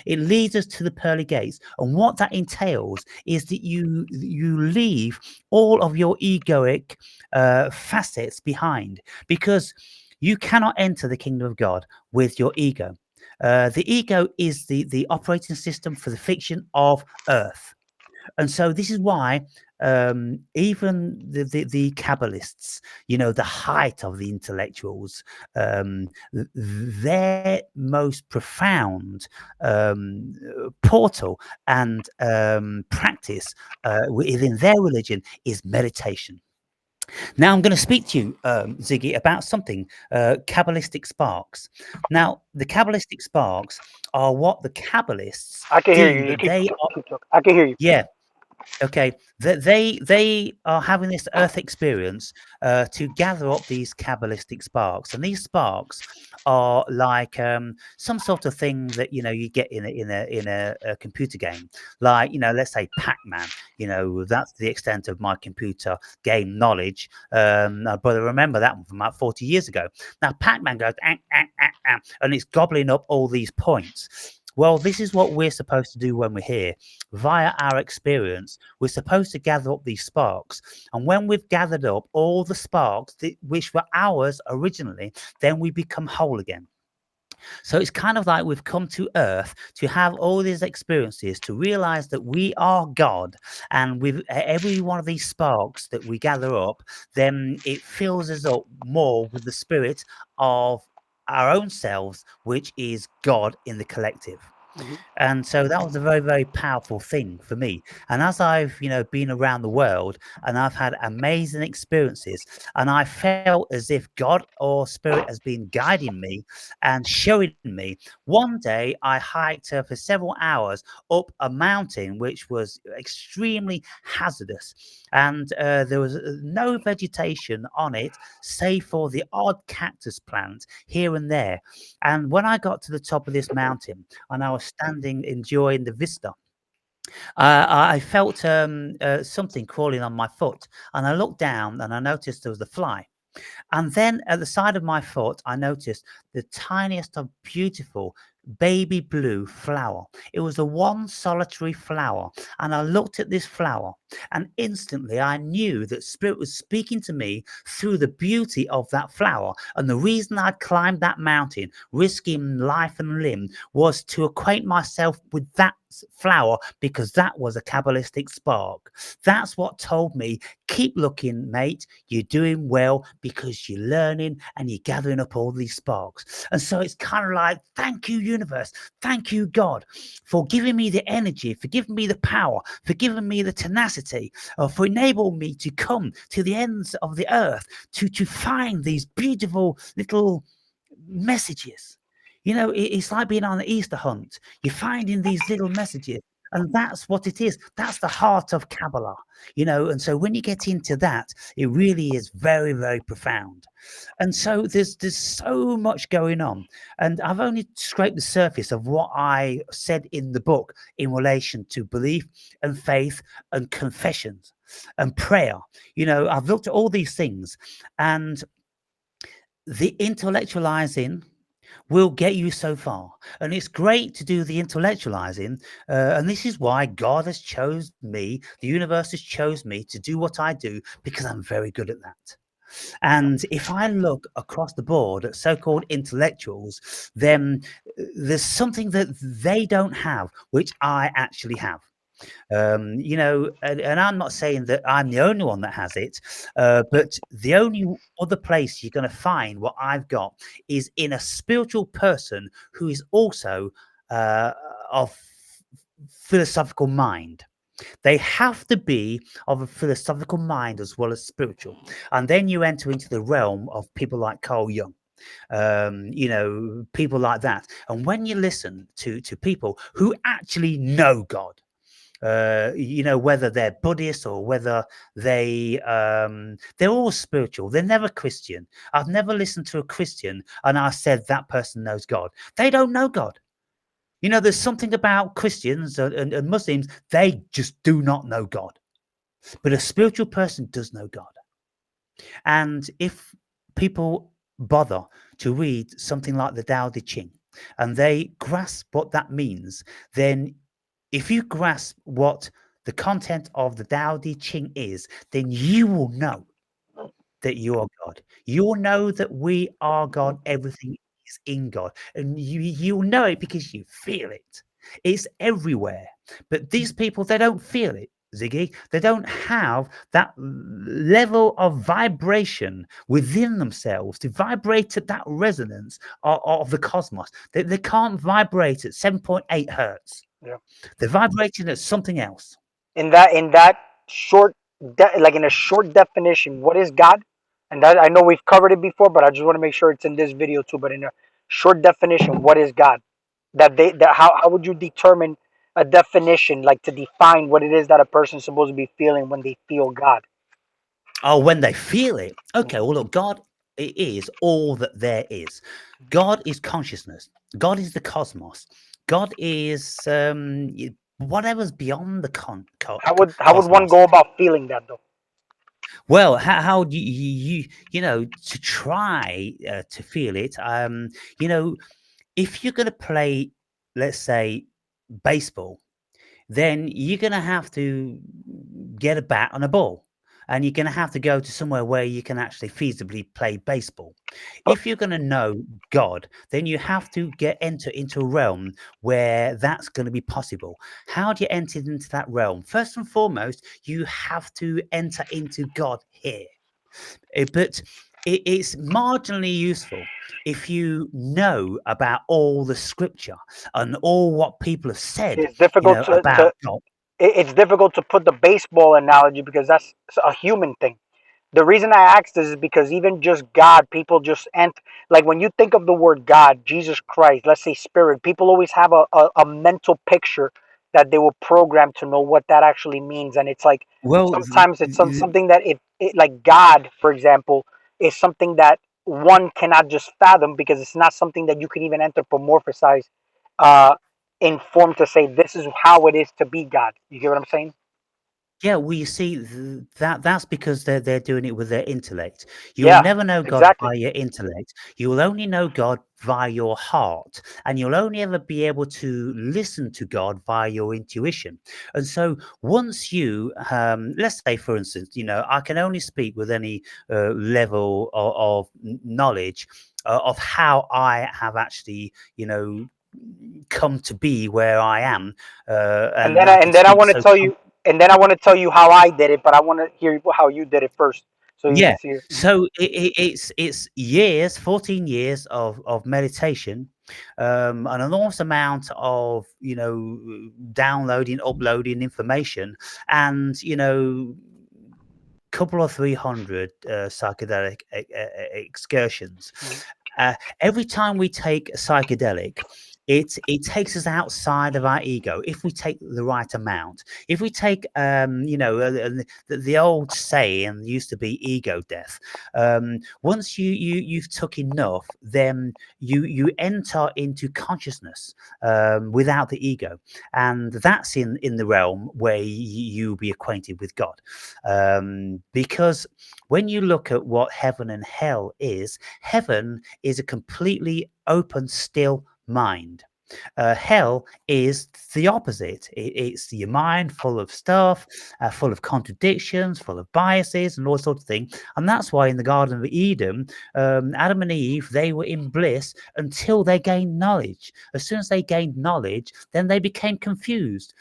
It leads us to the pearly gates. And what that entails is that you leave all of your egoic facets behind, because you cannot enter the kingdom of God with your ego. The ego is the operating system for the fiction of earth. And so this is why even the Kabbalists, the height of the intellectuals, their most profound portal and practice within their religion is meditation. Now, I'm going to speak to you, Ziggy, about something, Kabbalistic sparks. Now, the Kabbalistic sparks are what the Kabbalists I can hear deem you. Just that they are. keep talking. I can hear you. Yeah, okay, that they are having this earth experience to gather up these Kabbalistic sparks, and these sparks are like some sort of thing that you get in a computer game, like let's say Pac-Man. That's the extent of my computer game knowledge, but I remember that one from about 40 years ago. Now Pac-Man goes and it's gobbling up all these points. Well, this is what we're supposed to do when we're here. Via our experience, we're supposed to gather up these sparks. And when we've gathered up all the sparks, which were ours originally, then we become whole again. So it's kind of like we've come to earth to have all these experiences, to realize that we are God. And with every one of these sparks that we gather up, then it fills us up more with the spirit of our own selves, which is God in the collective. Hmm. And so that was a very, very powerful thing for me. And as I've, been around the world and I've had amazing experiences, and I felt as if God or spirit has been guiding me and showing me. One day I hiked for several hours up a mountain, which was extremely hazardous. And there was no vegetation on it, save for the odd cactus plant here and there. And when I got to the top of this mountain, and I was standing enjoying the vista. I felt something crawling on my foot, and I looked down and I noticed there was a fly. And then at the side of my foot, I noticed the tiniest of beautiful baby blue flower. It was the one solitary flower. And I looked at this flower, and instantly I knew that Spirit was speaking to me through the beauty of that flower. And the reason I'd climbed that mountain, risking life and limb, was to acquaint myself with that flower, because that was a Kabbalistic spark. That's what told me, keep looking, mate. You're doing well because you're learning and you're gathering up all these sparks. And so it's kind of like, thank you, universe. Thank you, God, for giving me the energy, for giving me the power, for giving me the tenacity, for enabling me to come to the ends of the earth to find these beautiful little messages. It's like being on the Easter hunt. You're finding these little messages. And that's what it is. That's the heart of Kabbalah, And so when you get into that, it really is very, very profound. And so there's so much going on. And I've only scraped the surface of what I said in the book in relation to belief and faith and confessions and prayer. I've looked at all these things, and the intellectualizing will get you so far. And it's great to do the intellectualizing. And this is why God has chose me, the universe has chose me to do what I do, because I'm very good at that. And if I look across the board at so-called intellectuals, then there's something that they don't have, which I actually have. And I'm not saying that I'm the only one that has it, but the only other place you're going to find what I've got is in a spiritual person who is also of philosophical mind. They have to be of a philosophical mind as well as spiritual. And then you enter into the realm of people like Carl Jung, people like that. And when you listen to people who actually know God, whether they're Buddhist or whether they're all spiritual. They're never Christian. I've never listened to a Christian and I said that person knows God. They don't know God. There's something about Christians and Muslims, they just do not know God. But a spiritual person does know God. And if people bother to read something like the Tao Te Ching and they grasp what that means, then if you grasp what the content of the Tao Te Ching is, then you will know that you are God. You will know that we are God. Everything is in God. And you'll know it because you feel it. It's everywhere. But these people, they don't feel it, Ziggy. They don't have that level of vibration within themselves to vibrate at that resonance of the cosmos. They can't vibrate at 7.8 hertz. Yeah. They're vibrating at something else. In that short, like in a short definition, what is God? And that I know we've covered it before, but I just want to make sure it's in this video too. But in a short definition, what is God? That how would you determine a definition, like to define what it is that a person's supposed to be feeling when they feel God? Oh, when they feel it. Okay, Mhm. well, look, God is all that there is. God is consciousness. God is the cosmos. God is whatever's beyond the How would one cosmos. go about feeling that though? Well, how do you know to try to feel it? You know, if you're going to play, let's say, baseball, then you're going to have to get a bat and a ball. And you're going to have to go to somewhere where you can actually feasibly play baseball. But If you're going to know God, then you have to enter into a realm where that's going to be possible. How do you enter into that realm? First and foremost, you have to enter into God here. But it's marginally useful if you know about all the scripture and all what people have said, it's difficult about God. it's difficult to put the baseball analogy because that's a human thing. The reason I asked this is because even just God, people just like when you think of the word God, Jesus Christ, let's say spirit, people always have a mental picture that they were programmed to know what that actually means. And it's like Well, sometimes it's something that like God, for example, is something that one cannot just fathom because it's not something that you can even anthropomorphize uh, in form to say this is how it is to be God. You get what I'm saying? yeah, well, you see, that's because they're doing it with their intellect. You'll Yeah, never know God exactly. by your intellect. You will only know God via your heart, and you'll only ever be able to listen to God via your intuition. And so, once you, let's say, for instance, I can only speak with any level of knowledge of how I have actually, come to be where I am, And and then I I, can and then I speak want to so. tell you, and then I want to tell you how I did it, but I want to hear how you did it first, so you can Yeah. see it. Mhm. So it's years, 14 years of meditation, an enormous amount of downloading, uploading information, and couple of 300 psychedelic excursions. Mhm. Uh, every time we take a psychedelic, it takes us outside of our ego. If we take the right amount, if we take, the old saying used to be ego death. Once you've took enough, then you enter into consciousness without the ego, and that's in the realm where you'll be acquainted with God, because when you look at what heaven and hell is, heaven is a completely open, still mind. Hell is the opposite. It's your mind full of stuff, full of contradictions, full of biases, and all sorts of things. And that's why in the Garden of Eden, Adam and Eve, they were in bliss until they gained knowledge. As soon as they gained knowledge, then they became confused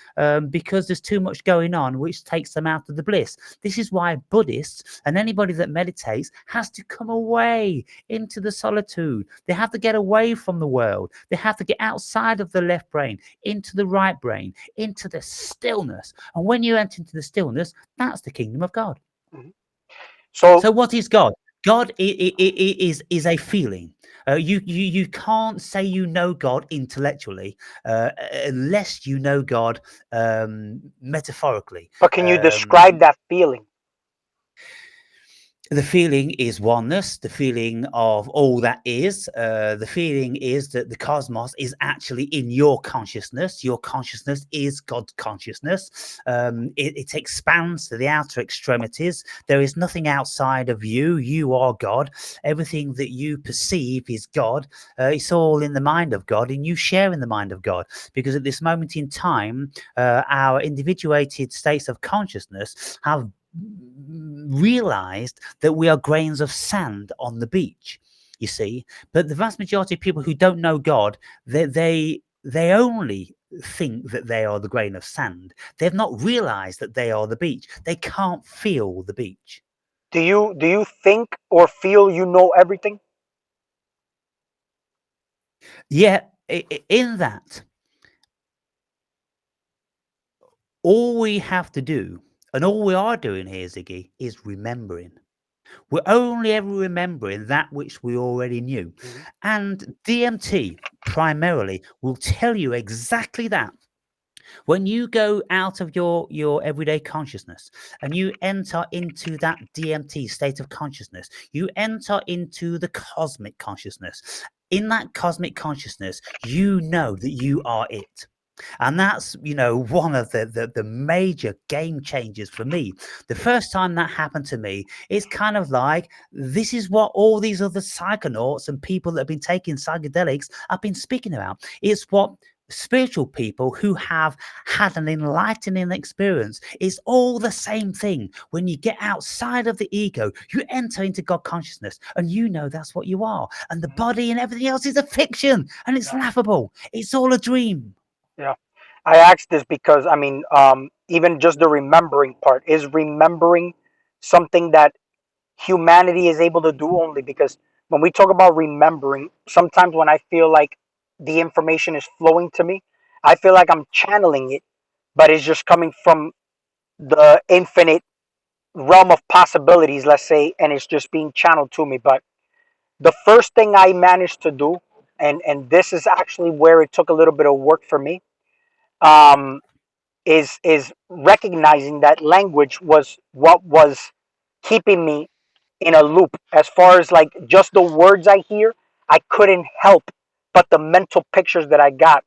because there's too much going on, which takes them out of the bliss. This is why Buddhists and anybody that meditates has to come away into the solitude. They have to get away from the world. They have to get outside of the left brain, into the right brain, into the stillness. And when you enter into the stillness, that's the kingdom of God. Mhm. So, So, what is God? God is a feeling. You can't say you know God intellectually unless you know God metaphorically. but can you Um, describe that feeling? the feeling is oneness, the feeling of all that is. The feeling is that the cosmos is actually in your consciousness. Your consciousness is God's consciousness. It expands to the outer extremities. There is nothing outside of you. You are God. Everything that you perceive is God. It's all in the mind of God, and you share in the mind of God. Because at this moment in time, our individuated states of consciousness have realized that we are grains of sand on the beach, you see. But the vast majority of people who don't know God, they only think that they are the grain of sand. They've not realized that they are the beach. They can't feel the beach. Do you think or feel you know everything? Yet, in that, all we have to do, and all we are doing here, Ziggy, is remembering. We're only ever remembering that which we already knew. Hmm. And DMT primarily will tell you exactly that. When you go out of your everyday consciousness and you enter into that DMT state of consciousness, you enter into the cosmic consciousness. In that cosmic consciousness, you know that you are it. And that's, one of the major game changers for me. The first time that happened to me, it's kind of like this is what all these other psychonauts and people that have been taking psychedelics have been speaking about. It's what spiritual people who have had an enlightening experience. It's all the same thing. When you get outside of the ego, you enter into God consciousness and you know that's what you are. And the body and everything else is a fiction and it's Yeah, laughable. It's all a dream. yeah. I asked this because I mean, even just the remembering part is remembering something that humanity is able to do only because when we talk about remembering, sometimes when I feel like the information is flowing to me, I feel like I'm channeling it, but it's just coming from the infinite realm of possibilities, let's say, and it's just being channeled to me. But the first thing I managed to do, and this is actually where it took a little bit of work for me, um, is recognizing that language was what was keeping me in a loop. As far as like just the words I hear, I couldn't help but the mental pictures that I got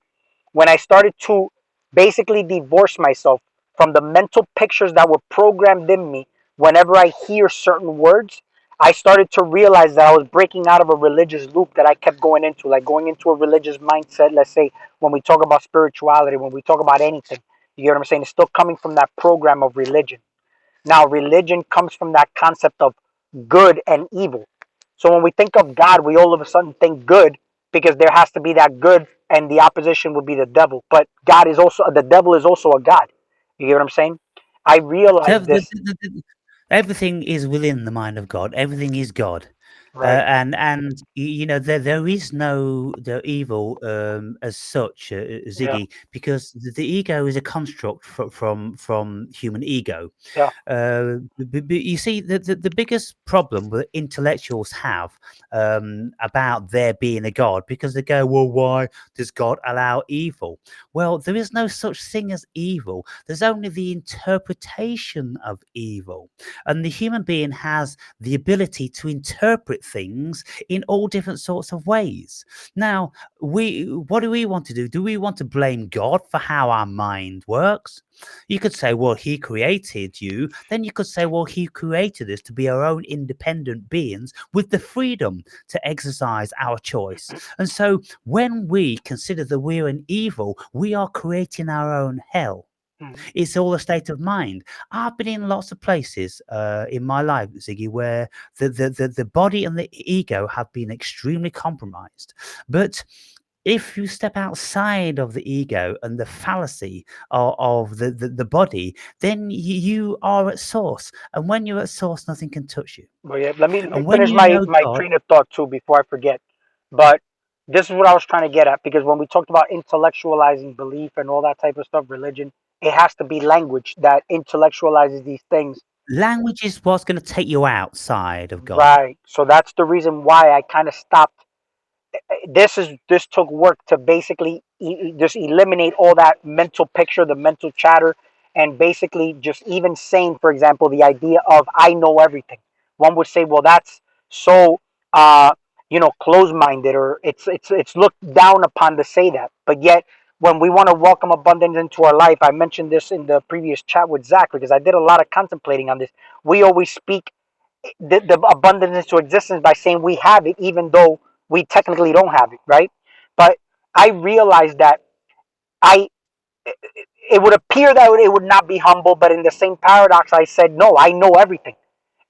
when I started to basically divorce myself from the mental pictures that were programmed in me whenever I hear certain words. I started to realize that I was breaking out of a religious loop that I kept going into, like going into a religious mindset. Let's say when we talk about spirituality, when we talk about anything, you get what I'm saying? It's still coming from that program of religion. Now, religion comes from that concept of good and evil. So when we think of God, we all of a sudden think good because there has to be that good, and the opposition would be the devil. But God is also the devil is also a God. You get what I'm saying? I The, realized the, this. everything is within the mind of God. Everything is God. Right. There is no the evil as such, Yeah. Ziggy, because the ego is a construct from human ego. Yeah. You see, the biggest problem that intellectuals have about there being a God, because they go, well, why does God allow evil? Well, there is no such thing as evil. There's only the interpretation of evil. And the human being has the ability to interpret things in all different sorts of ways. Now, what do we want to do? Do we want to blame God for how our mind works? You could say, well, he created you. Then you could say, well, he created us to be our own independent beings with the freedom to exercise our choice. And so when we consider that we're an evil, we are creating our own hell. Mhm. It's all a state of mind. I've been in lots of places in my life, Ziggy, where the body and the ego have been extremely compromised. But if you step outside of the ego and the fallacy of the body, then you are at source. And when you're at source, nothing can touch you. But yeah, let me And when finish you my know my God, train of thought too before I forget. But this is what I was trying to get at because when we talked about intellectualizing belief and all that type of stuff, religion, it has to be language that intellectualizes these things. language is what's going to take you outside of God. Right. So that's the reason why I kind of stopped. This took work to basically just eliminate all that mental picture, the mental chatter, and basically just even saying, for example, the idea of I know everything. One would say, well, that's so uh, close-minded, or it's looked down upon to say that. But yet, when we want to welcome abundance into our life, I mentioned this in the previous chat with Zach because I did a lot of contemplating on this. We always speak the abundance into existence by saying we have it, even though we technically don't have it, right? But I realized that I it would appear that it would not be humble, but in the same paradox, I said, no, I know everything.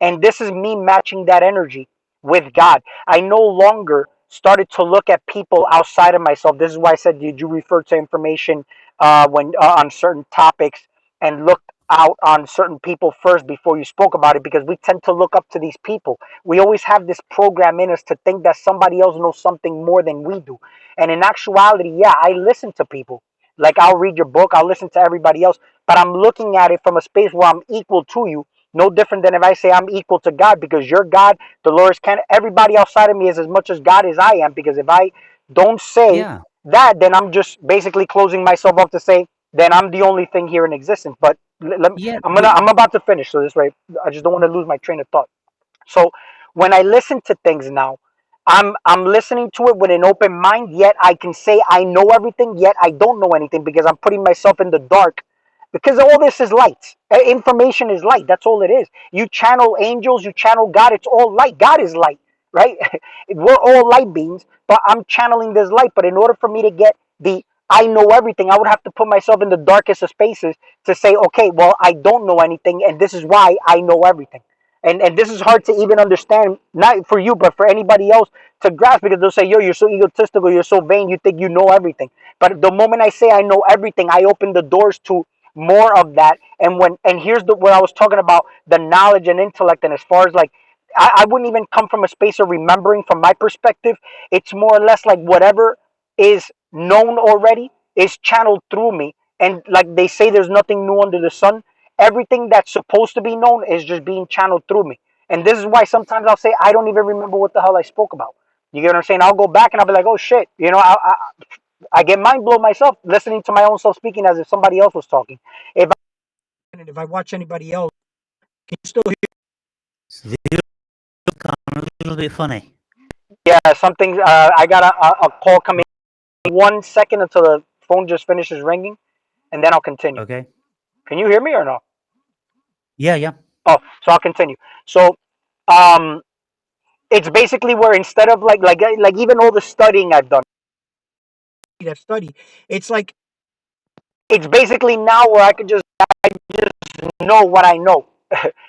And this is me matching that energy with God. I no longer started to look at people outside of myself. This is why I said, did you refer to information when on certain topics and look out on certain people first before you spoke about it? Because we tend to look up to these people. We always have this program in us to think that somebody else knows something more than we do. And in actuality, yeah, I listen to people. Like I'll read your book, I'll listen to everybody else, but I'm looking at it from a space where I'm equal to you. No different than if I say I'm equal to God, because you're God, the Lord is can everybody outside of me is as much as God as I am. Because if I don't say Yeah, that, then I'm just basically closing myself up to say then I'm the only thing here in existence. But yeah. I'm about to finish, so this way I just don't want to lose my train of thought. So when I listen to things now, I'm listening to it with an open mind. Yet I can say I know everything. Yet I don't know anything because I'm putting myself in the dark. Because all this is light. Information is light. That's all it is. You channel angels. You channel God. It's all light. God is light, right? We're all light beings. But I'm channeling this light. But in order for me to get the I know everything, I would have to put myself in the darkest of spaces to say, okay, well, I don't know anything, and this is why I know everything. And this is hard to even understand, not for you, but for anybody else to grasp, because they'll say, yo, you're so egotistical, you're so vain, you think you know everything. But the moment I say I know everything, I open the doors to more of that. And here's what I was talking about, the knowledge and intellect. And as far as like, I wouldn't even come from a space of remembering from my perspective. It's more or less like whatever is known already is channeled through me. And like they say, there's nothing new under the sun. Everything that's supposed to be known is just being channeled through me. And this is why sometimes I'll say I don't even remember what the hell I spoke about. You get what I'm saying? I'll go back and I'll be like, oh shit, I get mind blown myself listening to my own self speaking as if somebody else was talking. If I watch anybody else, can you still hear? It's a little bit funny. Yeah, something. I got a call coming. 1 second until the phone just finishes ringing, and then I'll continue. Okay. Can you hear me or no? Yeah, yeah. Oh, so I'll continue. So, um, it's basically where instead of like even all the studying I've done, that study, it's like it's basically now where I just know what I know.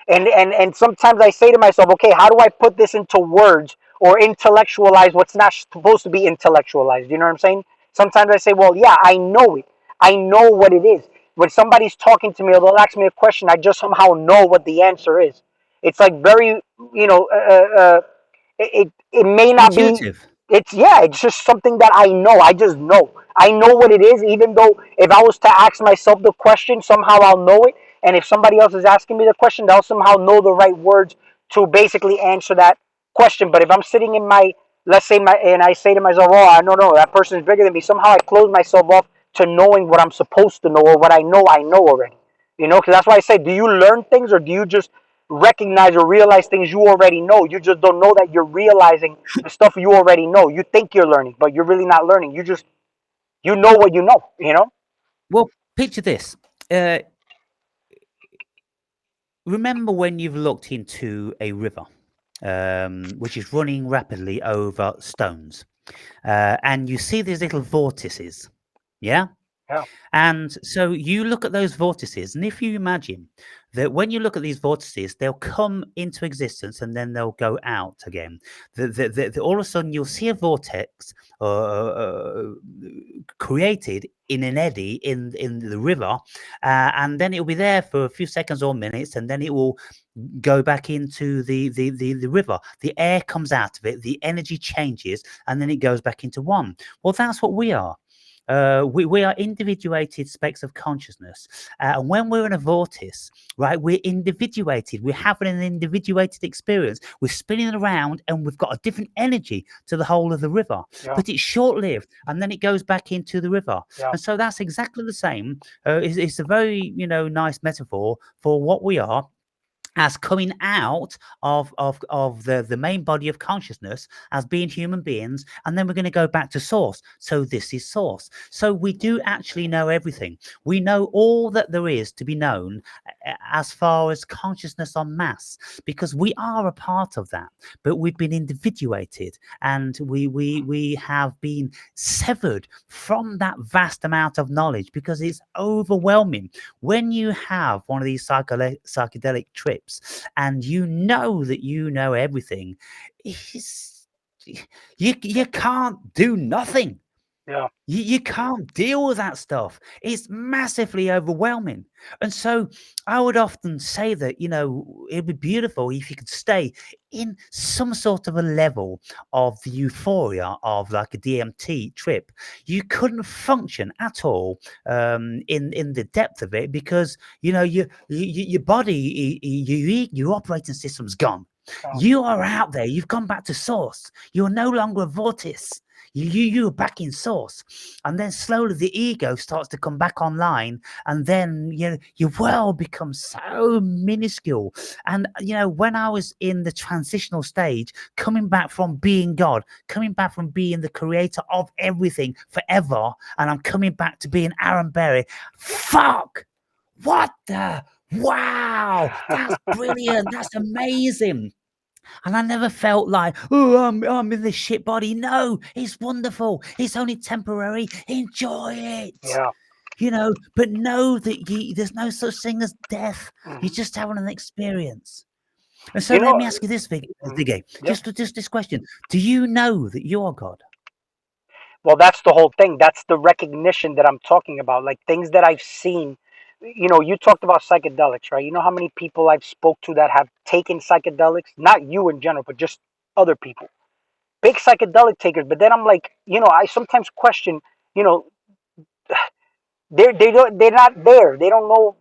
And sometimes I say to myself, okay, how do I put this into words or intellectualize what's not supposed to be intellectualized? You know what I'm saying? Sometimes I say, well, yeah, I know it. I know what it is. When somebody's talking to me or they'll ask me a question, I just somehow know what the answer is. It's like very, you know, it may not be. Intuitive. It's yeah. It's just something that I know. I just know. I know what it is. Even though if I was to ask myself the question, somehow I'll know it. And if somebody else is asking me the question, they'll somehow know the right words to basically answer that question. But if I'm sitting in my, let's say my, and I say to myself, oh, I don't know, that person is bigger than me. Somehow I close myself off to knowing what I'm supposed to know or what I know already. You know, because that's why I say, do you learn things or do you just recognize or realize things you already know? You just don't know that you're realizing the stuff you already know. You think you're learning, but you're really not learning. You know what you know, you know? Well, picture this. Uh, Remember when you've looked into a river, which is running rapidly over stones, and you see these little vortices, yeah? Yeah, And so you look at those vortices, and if you imagine that when you look at these vortices, they'll come into existence and then they'll go out again. All of a sudden, you'll see a vortex created in an eddy in the river, and then it'll be there for a few seconds or minutes, and then it will go back into the river. The air comes out of it, the energy changes, and then it goes back into one. Well, that's what we are. We are individuated specks of consciousness. And when we're in a vortice, right, we're individuated. We're having an individuated experience. We're spinning around and we've got a different energy to the whole of the river. yeah, But it's short lived and then it goes back into the river. yeah, And so that's exactly the same. It's a very, nice metaphor for what we are as coming out of the main body of consciousness as being human beings, and then we're going to go back to source. So this is source. So we do actually know everything. We know all that there is to be known as far as consciousness en masse, because we are a part of that, but we've been individuated and we have been severed from that vast amount of knowledge because it's overwhelming. When you have one of these psychedelic trips and you know that you know everything, it's you can't do nothing. Yeah. You can't deal with that stuff. It's massively overwhelming. And so I would often say that, it'd be beautiful if you could stay in some sort of a level of the euphoria of like a DMT trip. You couldn't function at all in the depth of it because, your body, your operating system's gone. Oh, You are out there. You've gone back to source. You're no longer a vortice. You're back in source, and then slowly the ego starts to come back online, and then your world becomes so minuscule. And when I was in the transitional stage, coming back from being God, coming back from being the creator of everything forever, and I'm coming back to being Aaron Berry. Fuck! What the? Wow! That's brilliant! That's amazing! And I never felt like, oh, I'm in this shit body. No, it's wonderful. It's only temporary. Enjoy it. yeah. But know that there's no such thing as death. You're Mhm. just having an experience. And so You let know, me ask you this, mhm. Viggy, Yeah. just this question. Do you know that you are God? Well, that's the whole thing. That's the recognition that I'm talking about. Like things that I've seen. You talked about psychedelics, right? You know how many people I've spoke to that have taken psychedelics? Not you in general, but just other people. Big psychedelic takers. But then I'm like, I sometimes question, you know, they're not there. They don't know.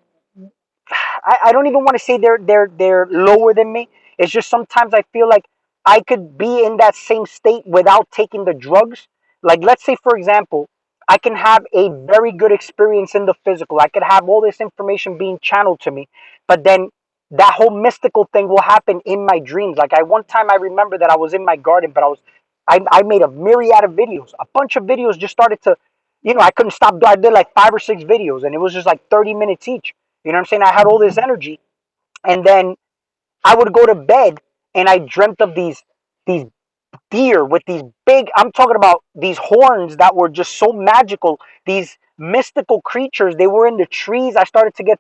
I don't even want to say they're lower than me. It's just sometimes I feel like I could be in that same state without taking the drugs. Like let's say for example, I can have a very good experience in the physical. I could have all this information being channeled to me, but then that whole mystical thing will happen in my dreams. Like I one time I remember that I was in my garden, but I made a myriad of videos. A bunch of videos just started to, I couldn't stop. I did like 5 or 6 videos, and it was just like 30 minutes each. You know what I'm saying? I had all this energy, and then I would go to bed, and I dreamt of these deer with these big. I'm talking about these horns that were just so magical. These mystical creatures. They were in the trees. I started to get.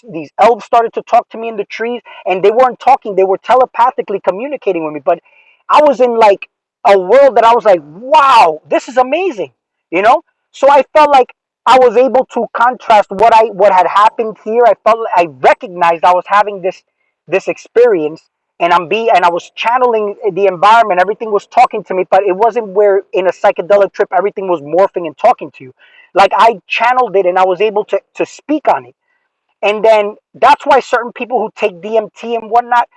These elves started to talk to me in the trees, and they weren't talking. They were telepathically communicating with me. But I was in like a world that I was like, wow, this is amazing. You know. So I felt like I was able to contrast what had happened here. I recognized I was having this experience, and I was channeling the environment. Everything was talking to me, but it wasn't where in a psychedelic trip everything was morphing and talking to you. Like I channeled it, and I was able to speak on it. And then that's why certain people who take DMT and whatnot,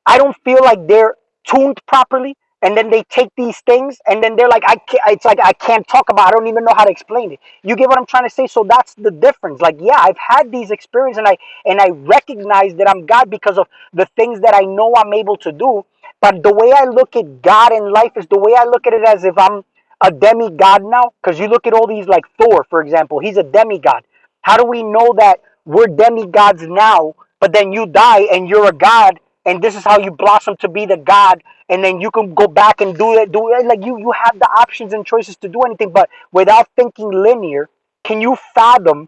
I don't feel like they're tuned properly. And then they take these things, and then they're like, I can't, it's like I can't talk about. I don't even know how to explain it. You get what I'm trying to say? So that's the difference. Like, yeah, I've had these experiences, and I recognize that I'm God because of the things that I know I'm able to do. But the way I look at God and life is the way I look at it as if I'm a demigod now. Because you look at all these, like Thor, for example, he's a demigod. How do we know that we're demigods now, but then you die and you're a god, and this is how you blossom to be the god, and then you can go back and do it like you have the options and choices to do anything, but without thinking linear, can you fathom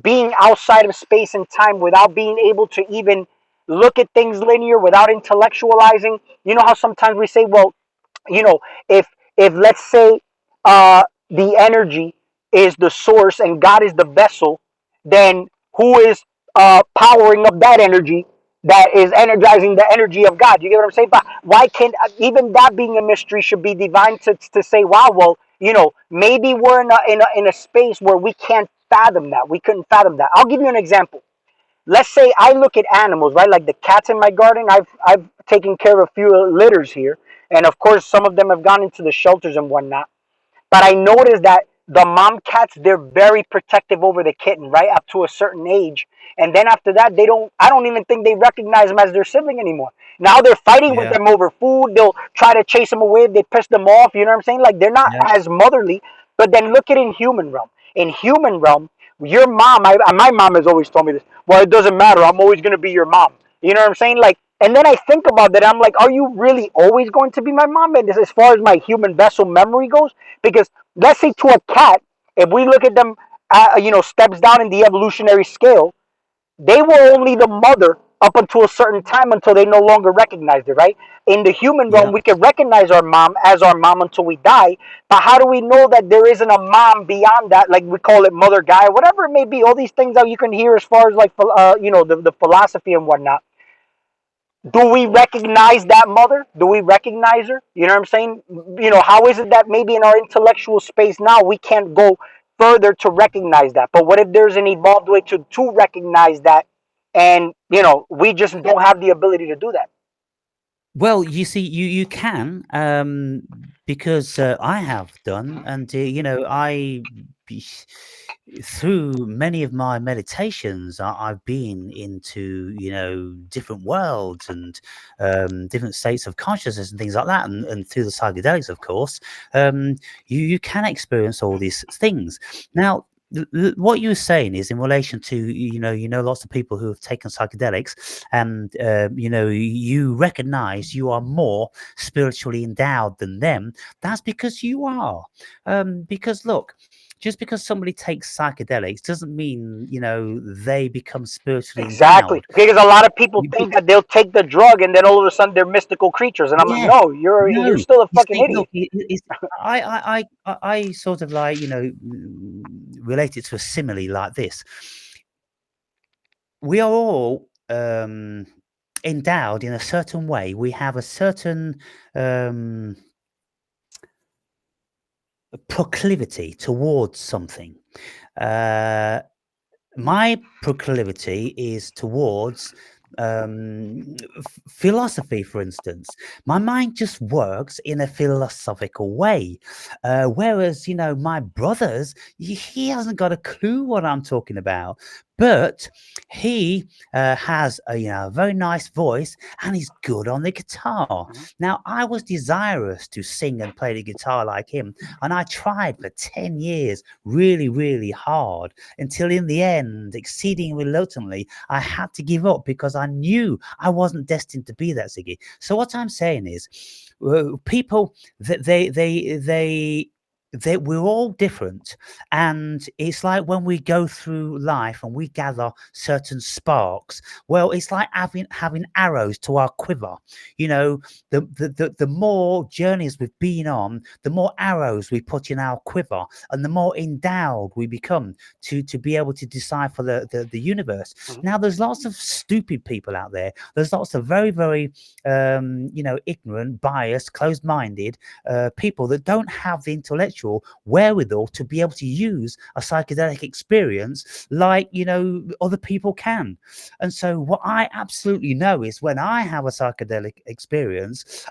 being outside of space and time without being able to even look at things linear, without intellectualizing? You know how sometimes we say, well, you know, if let's say the energy is the source and God is the vessel, then who is powering up that energy that is energizing the energy of God? You get what I'm saying? But why can't even that being a mystery should be divine to say, wow, well, maybe we're in a space where we can't fathom that. We couldn't fathom that. I'll give you an example. Let's say I look at animals, right? Like the cats in my garden. I've taken care of a few litters here, and of course, some of them have gone into the shelters and whatnot. But I noticed that the mom cats, they're very protective over the kitten, right? Up to a certain age. And then after that, I don't even think they recognize them as their sibling anymore. Now they're fighting with Yeah, them over food. They'll try to chase them away if they piss them off. You know what I'm saying? Like they're not yeah, as motherly. But then look at in human realm. In human realm, your mom, my mom has always told me this. Well, it doesn't matter. I'm always going to be your mom. You know what I'm saying? Like, and then I think about that. I'm like, are you really always going to be my mom? And as far as my human vessel memory goes, because let's say to a cat, if we look at them, steps down in the evolutionary scale, they were only the mother up until a certain time until they no longer recognized it, right? In the human realm, Yeah. we can recognize our mom as our mom until we die. But how do we know that there isn't a mom beyond that? Like we call it mother guy, whatever it may be. All these things that you can hear as far as like, the philosophy and whatnot. Do we recognize that mother? Do we recognize her? You know what I'm saying? How is it that maybe in our intellectual space now we can't go further to recognize that? But what if there's an evolved way to recognize that, and we just don't have the ability to do that? Well, you see, you can, because I have done, and be- through many of my meditations, I've been into different worlds and different states of consciousness and things like that, and through the psychedelics, of course, um, you can experience all these things. Now, what you were saying is in relation to lots of people who have taken psychedelics, and you recognize you are more spiritually endowed than them. That's because you are, because look, just because somebody takes psychedelics doesn't mean they become spiritually Exactly. endowed. Because a lot of people You- be- think that they'll take the drug and then all of a sudden they're mystical creatures, and I'm like, yeah, no, you're no, still a you fucking see, look, idiot. I sort of like relate it to a simile like this. We are all endowed in a certain way. We have a certain um, proclivity towards something. Uh, my proclivity is towards philosophy, for instance. My mind just works in a philosophical way, whereas my brother's, he hasn't got a clue what I'm talking about, but he has a very nice voice and he's good on the guitar. Mhm. Now, I was desirous to sing and play the guitar like him, and I tried for 10 years really, really hard, until in the end, exceeding reluctantly, I had to give up because I knew I wasn't destined to be that, Ziggy. So what I'm saying is, people that we're all different, and it's like when we go through life and we gather certain sparks. Well, it's like having arrows to our quiver. You know, the more journeys we've been on, the more arrows we put in our quiver, and the more endowed we become to be able to decipher the universe. Mhm. Now, there's lots of stupid people out there. There's lots of very, very ignorant, biased, closed-minded people that don't have the intellectual wherewithal to be able to use a psychedelic experience like other people can. And so what I absolutely know is when I have a psychedelic experience,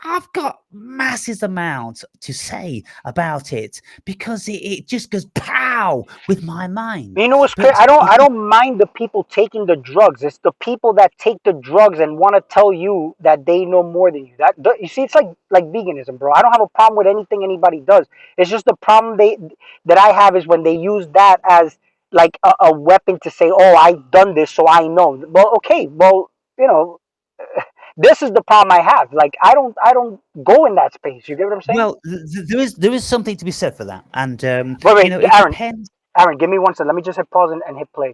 I've got massive amounts to say about it, because it just goes pow with my mind. You know what's crazy? But I don't mind the people taking the drugs. It's the people that take the drugs and want to tell you that they know more than you. You see, it's like veganism, bro. I don't have a problem with anything anybody does. It's just the problem that I have is when they use that as like a weapon to say, "Oh, I've done this, so I know." Well, okay, well, you know, this is the problem I have. Like, I don't go in that space. You get what I'm saying? well, there is something to be said for that, and Wait, it Aaron, depends. Aaron, give me one second. Let me just hit pause and hit play.